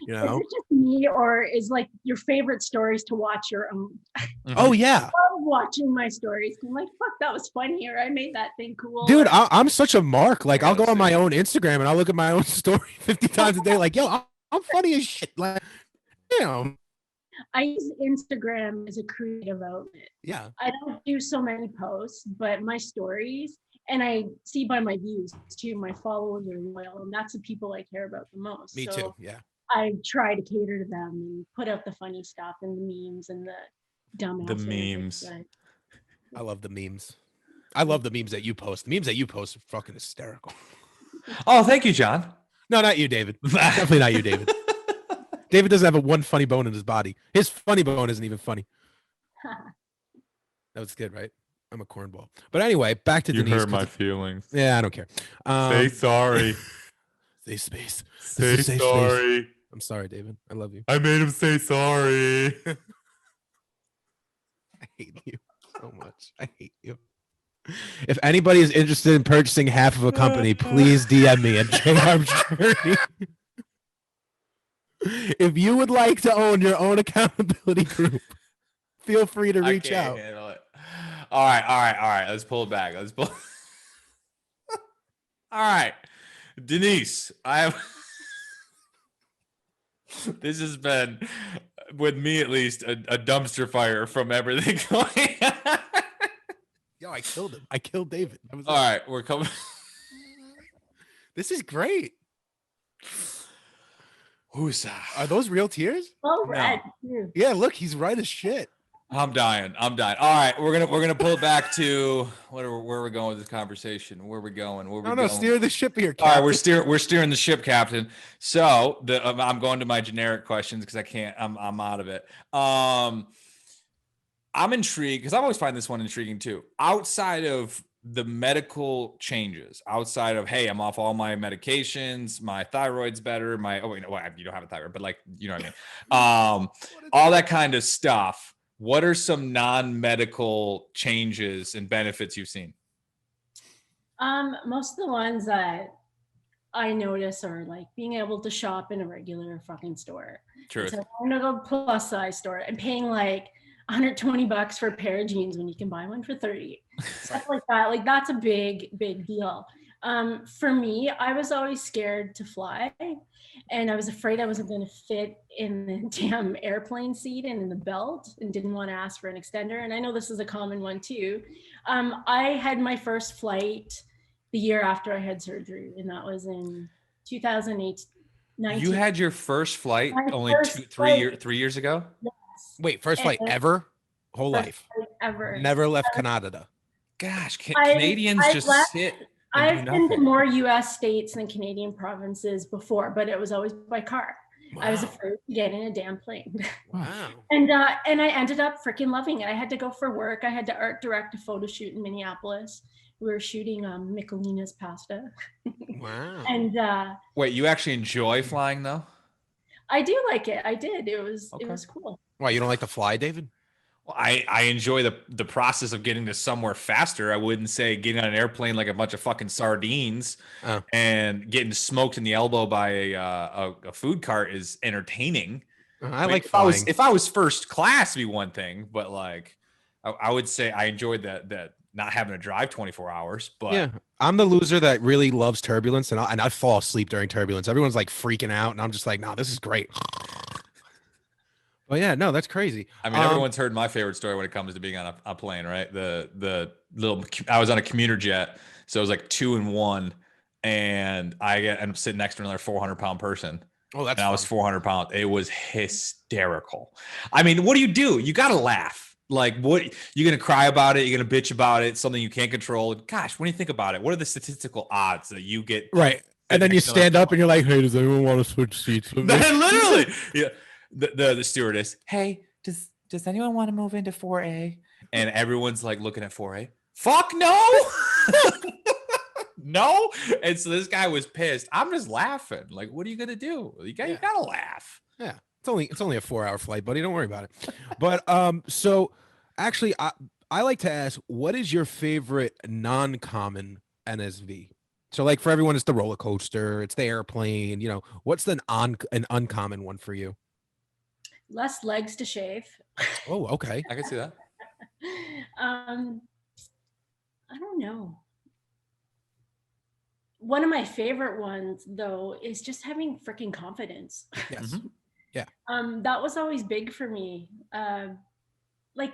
Is it just me, or is like your favorite stories to watch your own? Oh yeah, I love watching my stories. I'm like, fuck, that was funny, or I made that thing cool. dude. I'm such a mark. Like, I'll go on my own Instagram and I'll look at my own story 50 times a day. Like, yo, I'm funny as shit. Like, I use Instagram as a creative outlet. Yeah. I don't do so many posts, but my stories, and I see by my views too, my followers are loyal, and that's the people I care about the most. Me too. Yeah. I try to cater to them and put out the funny stuff and the memes and the dumb. The memes. I love the memes. I love the memes that you post. The memes that you post are fucking hysterical. Oh, thank you, John. No, not you, David. Definitely not you, David. David doesn't have one funny bone in his body. His funny bone isn't even funny. That was good, right? I'm a cornball. But anyway, back to Denise. You hurt my feelings. Yeah, I don't care. Say sorry. Say space. Say sorry. Space. I'm sorry, David. I love you. I made him say sorry. I hate you so much. I hate you. If anybody is interested in purchasing half of a company, please DM me at JArmsJourney. If you would like to own your own accountability group, feel free to reach out. Handle it. All right. Let's pull it back. All right. Denise, this has been, with me at least, a dumpster fire from everything going on. Yo, I killed him. I killed David. All right, we're coming. This is great. Who's that? Are those real tears? Oh, red. No. Yeah, look, he's right as shit. I'm dying. All right, we're gonna pull it back to where are we going with this conversation? Where are we going? Steer the ship here, Captain. All right, we're steering the ship, Captain. So I'm going to my generic questions because I can't. I'm out of it. I'm intrigued because I've always find this one intriguing too. Outside of the medical changes, outside of, hey, I'm off all my medications, my thyroid's better, you don't have a thyroid, but like, you know what I mean? All that kind of stuff. What are some non-medical changes and benefits you've seen? Most of the ones that I notice are like being able to shop in a regular fucking store. True. So I'm gonna go plus size store and paying like $120 for a pair of jeans when you can buy one for 30. Stuff like that. Like, that's a big deal. For me, I was always scared to fly, and I was afraid I wasn't going to fit in the damn airplane seat and in the belt, and didn't want to ask for an extender. And I know this is a common one too. I had my first flight the year after I had surgery, and that was in 2008. You had your first flight only 3 years ago? Yes. Wait, first flight ever? Whole life? Ever. Never left Canada. Gosh, Canadians sit. I've been to more U.S. states than Canadian provinces before, but it was always by car. Wow. I was afraid to get in a damn plane. Wow. And I ended up freaking loving it. I had to go for work. I had to art direct a photo shoot in Minneapolis. We were shooting Michelina's pasta. Wow. And wait, you actually enjoy flying though? I do like it. I did. It was cool. Why, you don't like to fly, David? Well, I enjoy the process of getting to somewhere faster. I wouldn't say getting on an airplane like a bunch of fucking sardines and getting smoked in the elbow by a food cart is entertaining. I like flying. If I was first class, it'd be one thing, but like I would say I enjoyed that not having to drive 24 hours. But yeah, I'm the loser that really loves turbulence, and I fall asleep during turbulence. Everyone's like freaking out, and I'm just like, no, this is great. Well, yeah, no, that's crazy. I mean, everyone's heard my favorite story when it comes to being on a plane, right? The little, I was on a commuter jet, so it was like 2 in 1, and I'm sitting next to another 400-pound person. Oh, that's. And I was 400 pounds. It was hysterical. I mean, what do? You got to laugh. Like, what, you're going to cry about it? You're going to bitch about it? Something you can't control? Gosh, when you think about it, what are the statistical odds that you get? Right. And then you stand up and you're like, hey, does anyone want to switch seats with me? Literally. Yeah. The stewardess, hey, does anyone want to move into 4A? And everyone's like looking at 4A. Fuck no. No. And so this guy was pissed. I'm just laughing. Like, what are you gonna do? You gotta laugh. Yeah. It's only a 4-hour flight, buddy. Don't worry about it. But so actually I like to ask, what is your favorite non-common NSV? So like for everyone, it's the roller coaster, it's the airplane, what's an uncommon one for you? Less legs to shave. Oh, okay. I can see that. I don't know. One of my favorite ones, though, is just having freaking confidence. Yes. Yeah. That was always big for me. Like,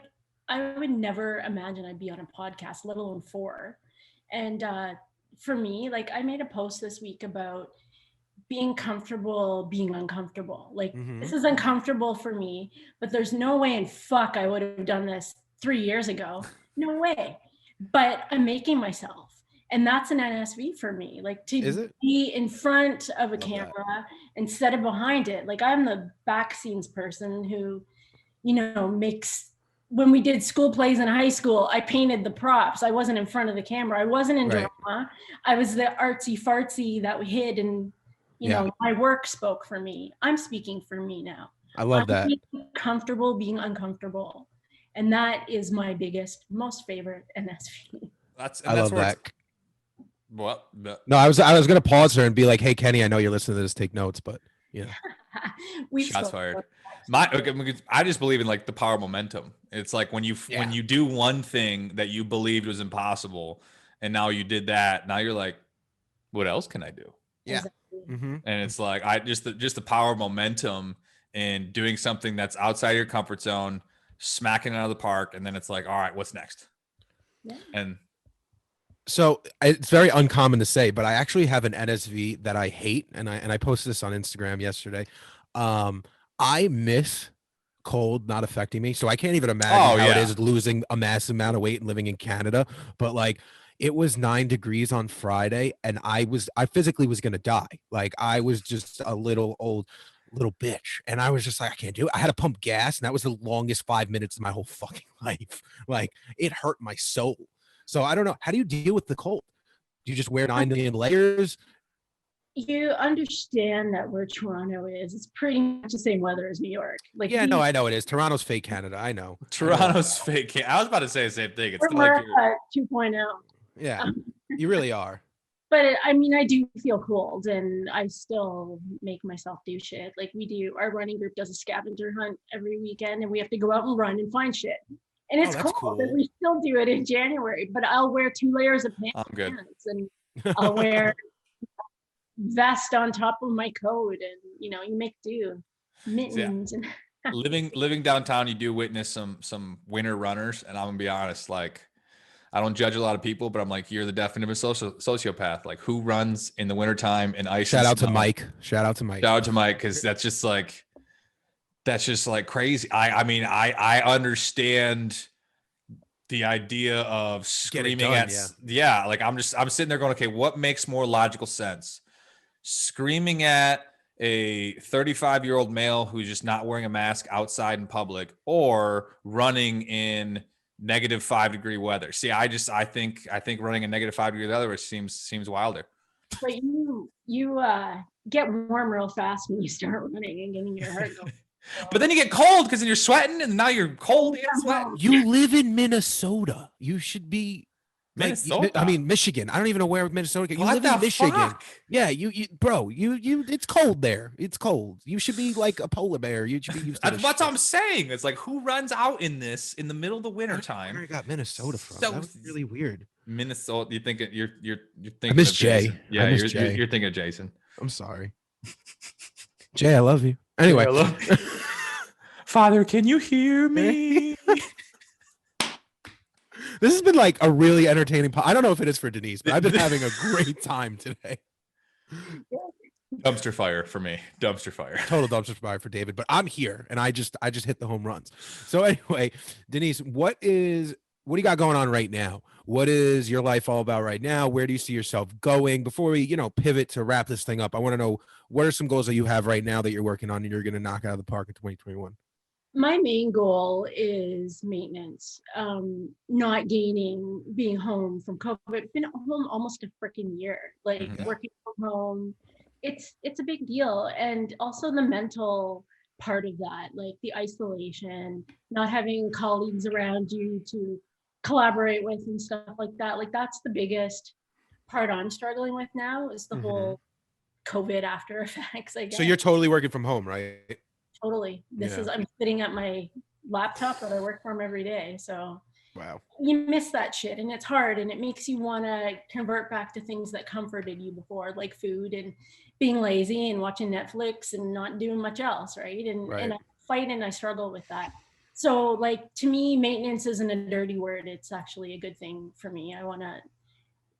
I would never imagine I'd be on a podcast, let alone 4. And for me, like, I made a post this week about being comfortable being uncomfortable. Like, this is uncomfortable for me, but there's no way in fuck I would have done this 3 years ago. No way. But I'm making myself. And that's an NSV for me. Like, to be in front of a camera instead of behind it. Like, I'm the back scenes person who, makes, when we did school plays in high school, I painted the props. I wasn't in front of the camera. I wasn't in drama. I was the artsy fartsy that we hid, and my work spoke for me. I'm speaking for me now. I love that. Being comfortable being uncomfortable. And that is my biggest, most favorite NSV. I love that. What? No, I was gonna pause her and be like, "Hey, Kenny, I know you're listening to this. Take notes." But shots fired. I just believe in like the power of momentum. It's like when you do one thing that you believed was impossible, and now you did that. Now you're like, what else can I do? Yeah. Exactly. And it's like just the power of momentum and doing something that's outside your comfort zone, smacking it out of the park, and then it's like, all right, what's next? Yeah. And so it's very uncommon to say, but I actually have an NSV that I hate, and I posted this on Instagram yesterday. I miss cold not affecting me, so I can't even imagine how it is losing a massive amount of weight and living in Canada. But like, it was 9 degrees on Friday, and I physically was gonna die. Like, I was just a little bitch, and I was just like, I can't do it. I had to pump gas, and that was the longest 5 minutes of my whole fucking life. Like, it hurt my soul. So I don't know. How do you deal with the cold? Do you just wear 9 million layers? You understand that where Toronto is, it's pretty much the same weather as New York. Like, no, I know it is. Toronto's fake Canada. I know. Toronto's fake. I was about to say the same thing. It's we're like 2.0. Yeah, you really are. But I do feel cold, and I still make myself do shit. Like, our running group does a scavenger hunt every weekend, and we have to go out and run and find shit. And it's cold, cool. and we still do it in January. But I'll wear 2 layers of pants, and I'll wear vest on top of my coat, and you make do. Mittens. Yeah. Living downtown, you do witness some winter runners, and I'm gonna be honest, like, I don't judge a lot of people, but I'm like, you're the definitive sociopath. Like, who runs in the wintertime in ice? Shout out to Mike, because that's just like crazy. I understand the idea of screaming like I'm sitting there going, okay, what makes more logical sense? Screaming at a 35-year-old male who's just not wearing a mask outside in public, or running in -5 degree weather. See, I think running in -5 degree weather seems wilder. But you get warm real fast when you start running and getting your heart going. But then you get cold because then you're sweating, and now you're cold and sweating. You live in Minnesota. You should be Minnesota. Michigan. I don't even know where Minnesota. You What live in Michigan. Fuck? Yeah, you it's cold there. It's cold. You should be like a polar bear. You should be used to That's what I'm saying. It's like, who runs out in the middle of the winter time? Where I got Minnesota from? So, that was really weird. Minnesota. You think you're thinking? I miss of Jay. Jason. Yeah, Jay. You're thinking of Jason. I'm sorry, Jay. I love you. Anyway, Father, can you hear me? This has been like a really entertaining I don't know if it is for Denise, but I've been having a great time today. Dumpster fire for me. Dumpster fire. Total dumpster fire for David, but I'm here, and I just hit the home runs. So anyway, Denise, what do you got going on right now? What is your life all about right now? Where do you see yourself going? Before we, pivot to wrap this thing up, I want to know, what are some goals that you have right now that you're working on and you're going to knock out of the park in 2021? My main goal is maintenance, not gaining, being home from COVID. Been home almost a freaking year, like Mhm. working from home. It's a big deal. And also the mental part of that, like the isolation, not having colleagues around you to collaborate with and stuff like that. Like that's the biggest part I'm struggling with now is the whole COVID after effects, I So guess. you're totally working from home, right? Totally. Yeah. I'm sitting at my laptop that I work from every day. So Wow. you miss that shit and it's hard and it makes you want to convert back to things that comforted you before, like food and being lazy and watching Netflix and not doing much else, right? And I fight and I struggle with that. So like to me, maintenance isn't a dirty word. It's actually a good thing for me. I want to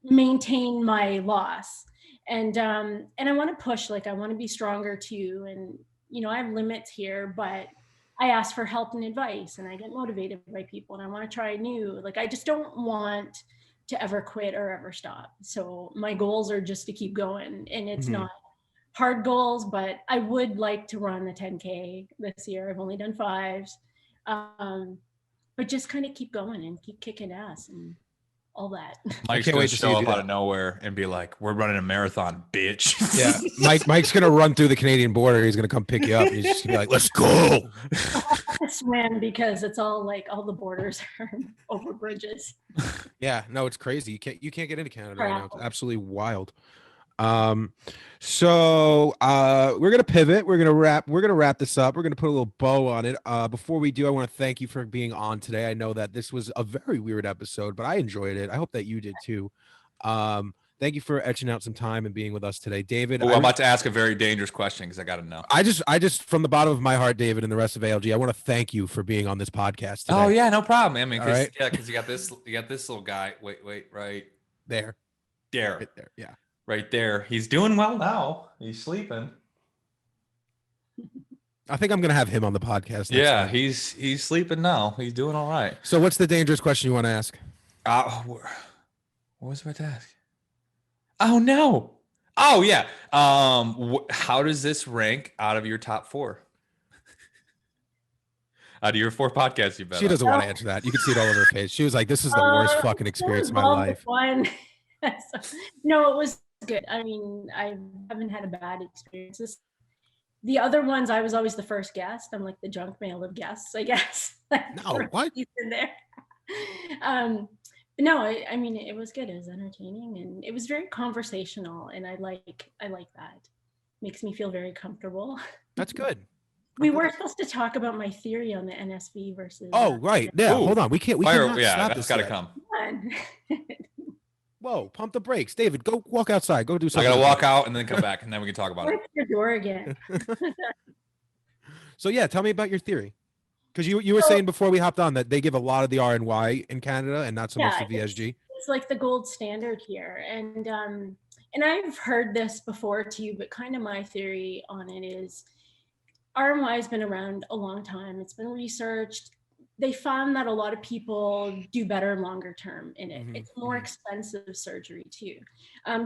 maintain my loss. And I want to push, like I want to be stronger too. And I have limits here, but I ask for help and advice and I get motivated by people and I want to try new. Like I just don't want to ever quit or ever stop. So my goals are just to keep going. And it's not hard goals, but I would like to run a 10K this year. I've only done 5s. But just kind of keep going and keep kicking ass and all that. Mike's can't gonna wait to see you show do up out that. of nowhere and be like, "We're running a marathon, bitch." Yeah, Mike's gonna run through the Canadian border. He's gonna come pick you up. He's just gonna be like, "Let's go." I have to swim because it's all like all the borders are over bridges. Yeah, no, it's crazy. You can't get into Canada right now. It's Wow. absolutely wild. So we're gonna pivot. We're gonna wrap this up. We're gonna put a little bow on it. Before we do, I want to thank you for being on today. I know that this was a very weird episode, but I enjoyed it. I hope that you did too. Thank you for etching out some time and being with us today, David. I'm about to ask a very dangerous question because I got to know. I just from the bottom of my heart, David, and the rest of ALG, I want to thank you for being on this podcast today. Oh yeah, no problem. I mean, All right. because you got this little guy. Wait, right There. there, Right there. Yeah. right there. He's doing well now. He's sleeping. I think I'm gonna have him on the podcast. next Yeah, time. he's sleeping now. He's doing all right. So what's the dangerous question you want to ask? What was I about to ask? Oh no. Oh yeah. How does this rank out of your top 4? Out of your 4 podcasts you've been She on? doesn't want to answer that. You can see it all over her face. She was like, "This is the worst fucking experience of my life." One. No, it was good. I mean, I haven't had a bad experience. The other ones, I was always the first guest. I'm like the junk mail of guests, I guess. No, what? He's in there. No, I mean, it was good. It was entertaining and it was very conversational. And I like that. Makes me feel very comfortable. That's good. We were supposed to talk about my theory on the NSV versus. Oh, right. Yeah. Ooh. Hold on. We can't. We Fire, cannot yeah, stop that's this got to yet. come. Whoa! Pump the brakes, David. Go walk outside. Go do I something. got to walk out and then come back and then we can talk about it. Where's your door again? So yeah, tell me about your theory. Because you were saying before we hopped on that they give a lot of the RNY in Canada and not so much the VSG. It's like the gold standard here, and I've heard this before too, but kind of my theory on it is RNY has been around a long time. It's been researched. They found that a lot of people do better longer term in it. It's more expensive surgery too.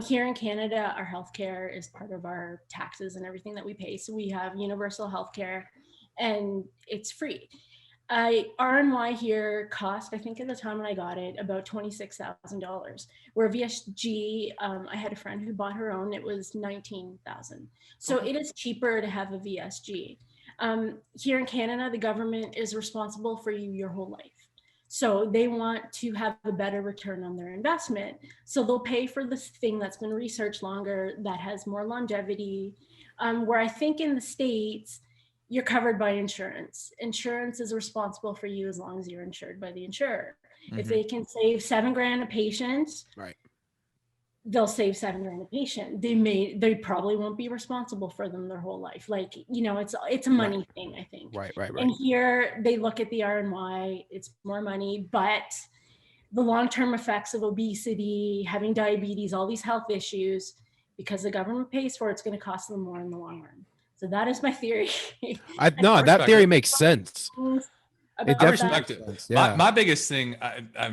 Here in Canada, our healthcare is part of our taxes and everything that we pay. So we have universal healthcare and it's free. RNY here cost, I think at the time when I got it, about $26,000. Where VSG, I had a friend who bought her own, it was $19,000. So it is cheaper to have a VSG. Here in Canada, the government is responsible for you your whole life. So they want to have a better return on their investment. So they'll pay for this thing that's been researched longer, that has more longevity, where I think in the States, you're covered by insurance. Insurance is responsible for you as long as you're insured by the insurer. If they can save $7,000 a patient, Right. they'll save $7,000 a patient. They probably won't be responsible for them their whole life. Like, it's a money thing, I think. Right. And here they look at the RNY, it's more money, but the long-term effects of obesity, having diabetes, all these health issues, because the government pays for it, it's going to cost them more in the long run. So that is my theory. No, that theory makes sense. It I respect it. Sense. Yeah. My biggest thing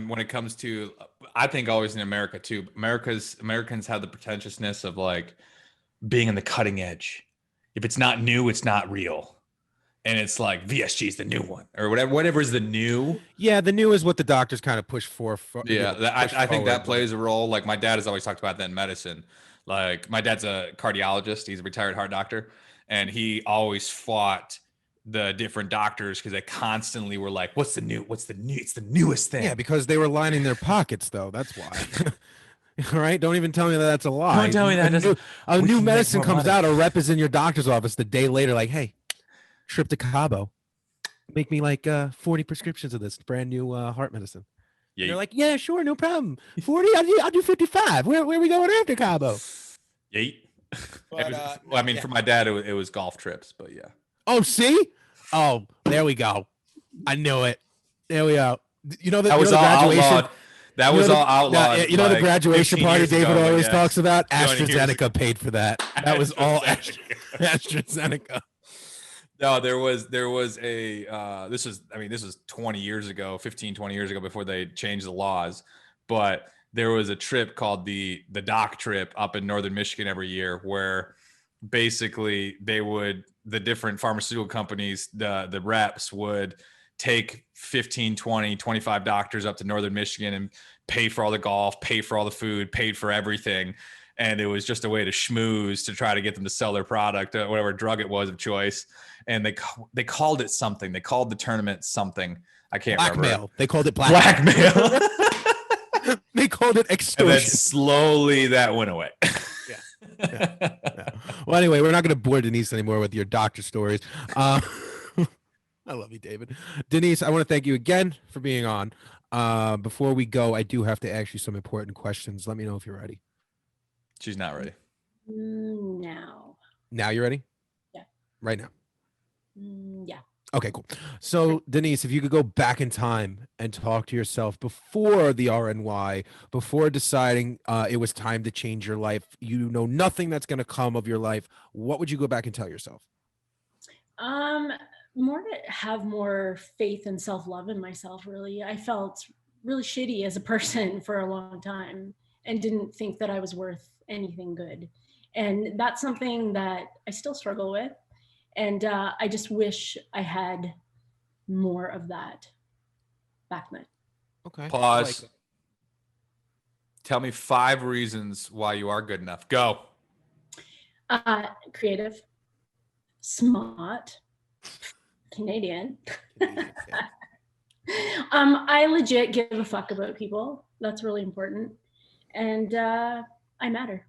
when it comes to, I think always in America too, Americans have the pretentiousness of like being in the cutting edge. If it's not new, it's not real. and it's like VSG is the new one or whatever is the new. Yeah, the new is what the doctors kind of push for. Yeah, push I think that forward. plays a role. Like my dad has always talked about that in medicine. Like my dad's a cardiologist. He's a retired heart doctor, and he always fought the different doctors because they constantly were like, "What's the new? It's the newest thing." Yeah, because they were lining their pockets, though. That's why. All right, don't even tell me that that's a lie. Don't tell me that. A new medicine comes money. out. A rep is in your doctor's office the day later, like, "Hey, trip to Cabo, make me like 40 prescriptions of this brand new heart medicine." Yeah, You're like, "Yeah, sure, no problem. 40, I'll do 55. Where are we going after Cabo?" yeah. But, Well, I mean, for my dad, it was golf trips, but yeah. Oh, see? Oh, there we go. I knew it. There we go. You know That was the all graduation. outlawed. That was all outlawed. Yeah, you know the graduation 15 party years David ago, always yes. talks about? 20 years AstraZeneca ago. paid for that. That was all AstraZeneca. No, there was a this was 20 years ago, 15, 20 years ago before they changed the laws. But there was a trip called the doc trip up in northern Michigan every year where basically the different pharmaceutical companies, the reps would take 15, 20, 25 doctors up to northern Michigan and pay for all the golf, pay for all the food, paid for everything. And it was just a way to schmooze to try to get them to sell their product, whatever drug it was of choice. And they called it something. They called the tournament something. I can't remember. Blackmail. They called it blackmail. They called it extortion. And then slowly that went away. Yeah. Well, anyway, we're not going to bore Denise anymore with your doctor stories. I love you, David. Denise, I want to thank you again for being on. Before we go, I do have to ask you some important questions. Let me know if you're ready. She's not ready. No. Now you're ready? Yeah. Right now. Yeah. Okay, cool. So, Denise, if you could go back in time and talk to yourself before the RNY, before deciding it was time to change your life, you know nothing that's going to come of your life, what would you go back and tell yourself? More to have more faith and self-love in myself, really. I felt really shitty as a person for a long time and didn't think that I was worth anything good. And that's something that I still struggle with. And I just wish I had more of that back then. Okay. Pause. Tell me 5 reasons why you are good enough. Go. Creative, smart, Canadian. I legit give a fuck about people. That's really important. And I matter.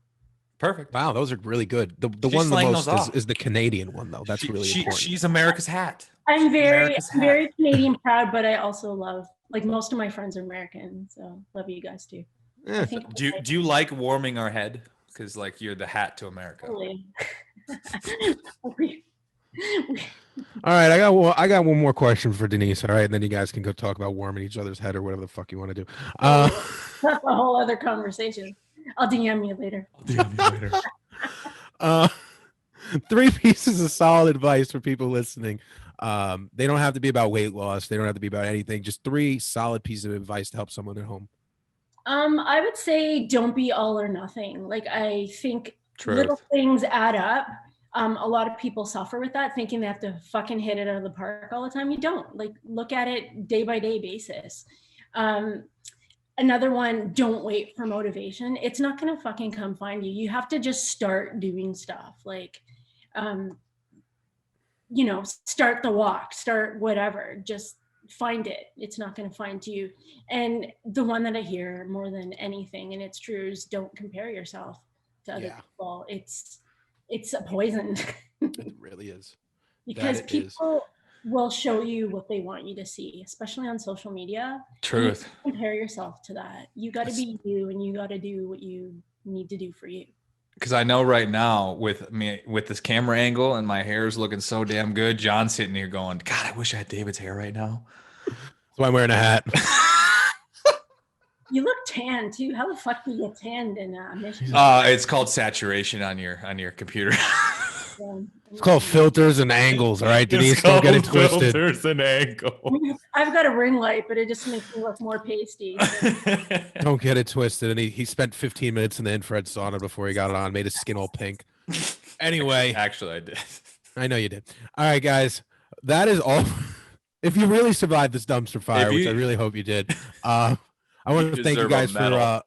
Perfect. Wow, those are really good. The She's one the slaying most those off. is the Canadian one, though. That's really important. She's America's hat. I'm very America's hat. very Canadian proud, but I also love, like, most of my friends are American, so love you guys too. Eh. I think Do you like warming our head? Because like you're the hat to America. totally. All right, I got one more question for Denise. All right, and then you guys can go talk about warming each other's head or whatever the fuck you want to do. That's a whole other conversation. I'll DM you later. 3 pieces of solid advice for people listening. They don't have to be about weight loss. They don't have to be about anything. Just 3 solid pieces of advice to help someone at home. I would say don't be all or nothing. Like, I think Truth. little things add up. A lot of people suffer with that, thinking they have to fucking hit it out of the park all the time. You don't. Like, look at it day by day basis. Another one, don't wait for motivation. It's not going to fucking come find you. You have to just start doing stuff. Like, start the walk, start whatever, just find it. It's not going to find you. And the one that I hear more than anything, and it's true, is don't compare yourself to other people. It's a poison. It really is. Because people will show you what they want you to see, especially on social media. Truth. You compare yourself to that. You got to be you, and you got to do what you need to do for you. Because I know right now with this camera angle and my hair is looking so damn good, John's sitting here going, God, I wish I had David's hair right now. That's why I'm wearing a hat. You look tan too. How the fuck do you get tanned in Michigan? It's called saturation on your computer. It's called filters and angles. All right, Denise, don't get it twisted. Filters and angles. I've got a ring light, but it just makes me look more pasty. Don't get it twisted. And he spent 15 minutes in the infrared sauna before he got it on, made his skin all pink. Anyway. Actually, I did. I know you did. All right, guys. that is all. If you really survived this dumpster fire, which I you- really hope you did, I want to thank you deserve a guys medal.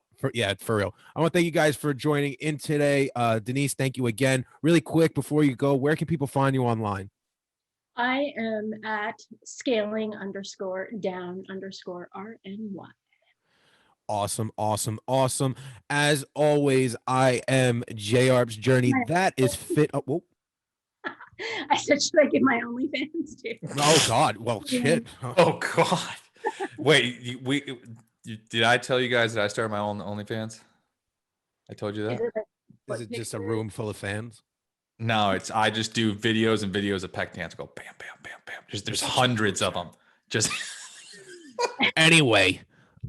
for real. I want to thank you guys for joining in today. Denise, thank you again. Really quick before you go, where can people find you online? I am at scaling_down_RNY. Awesome. As always, I am JARP's Journey. That is fit. Oh, whoa. I said, should I give my OnlyFans too? Oh God. Well, shit. Oh God. Wait, did I tell you guys that I started my own OnlyFans? I told you that? Is it just a room full of fans? No, I just do videos and videos of pec dance. Go bam, bam, bam, bam. There's hundreds of them. Just Anyway,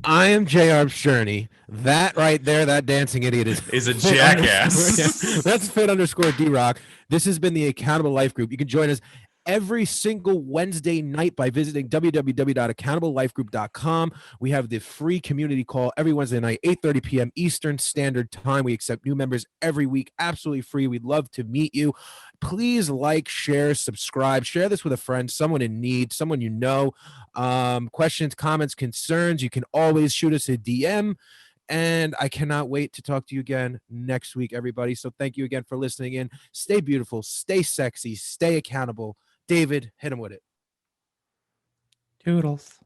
I am JARP's Journey. That right there, that dancing idiot is a jackass. That's fit_D-Rock. This has been the Accountable Life Group. You can join us every single Wednesday night by visiting www.accountable-lifegroup.com. We have the free community call every Wednesday night, 8:30 p.m. Eastern Standard Time. We accept new members every week, absolutely free. We'd love to meet you. Please like, share, subscribe, share this with a friend, someone in need, someone you know. Questions, comments, concerns, you can always shoot us a DM. And I cannot wait to talk to you again next week, everybody. So thank you again for listening in. Stay beautiful, stay sexy, stay accountable. David, hit him with it. Toodles.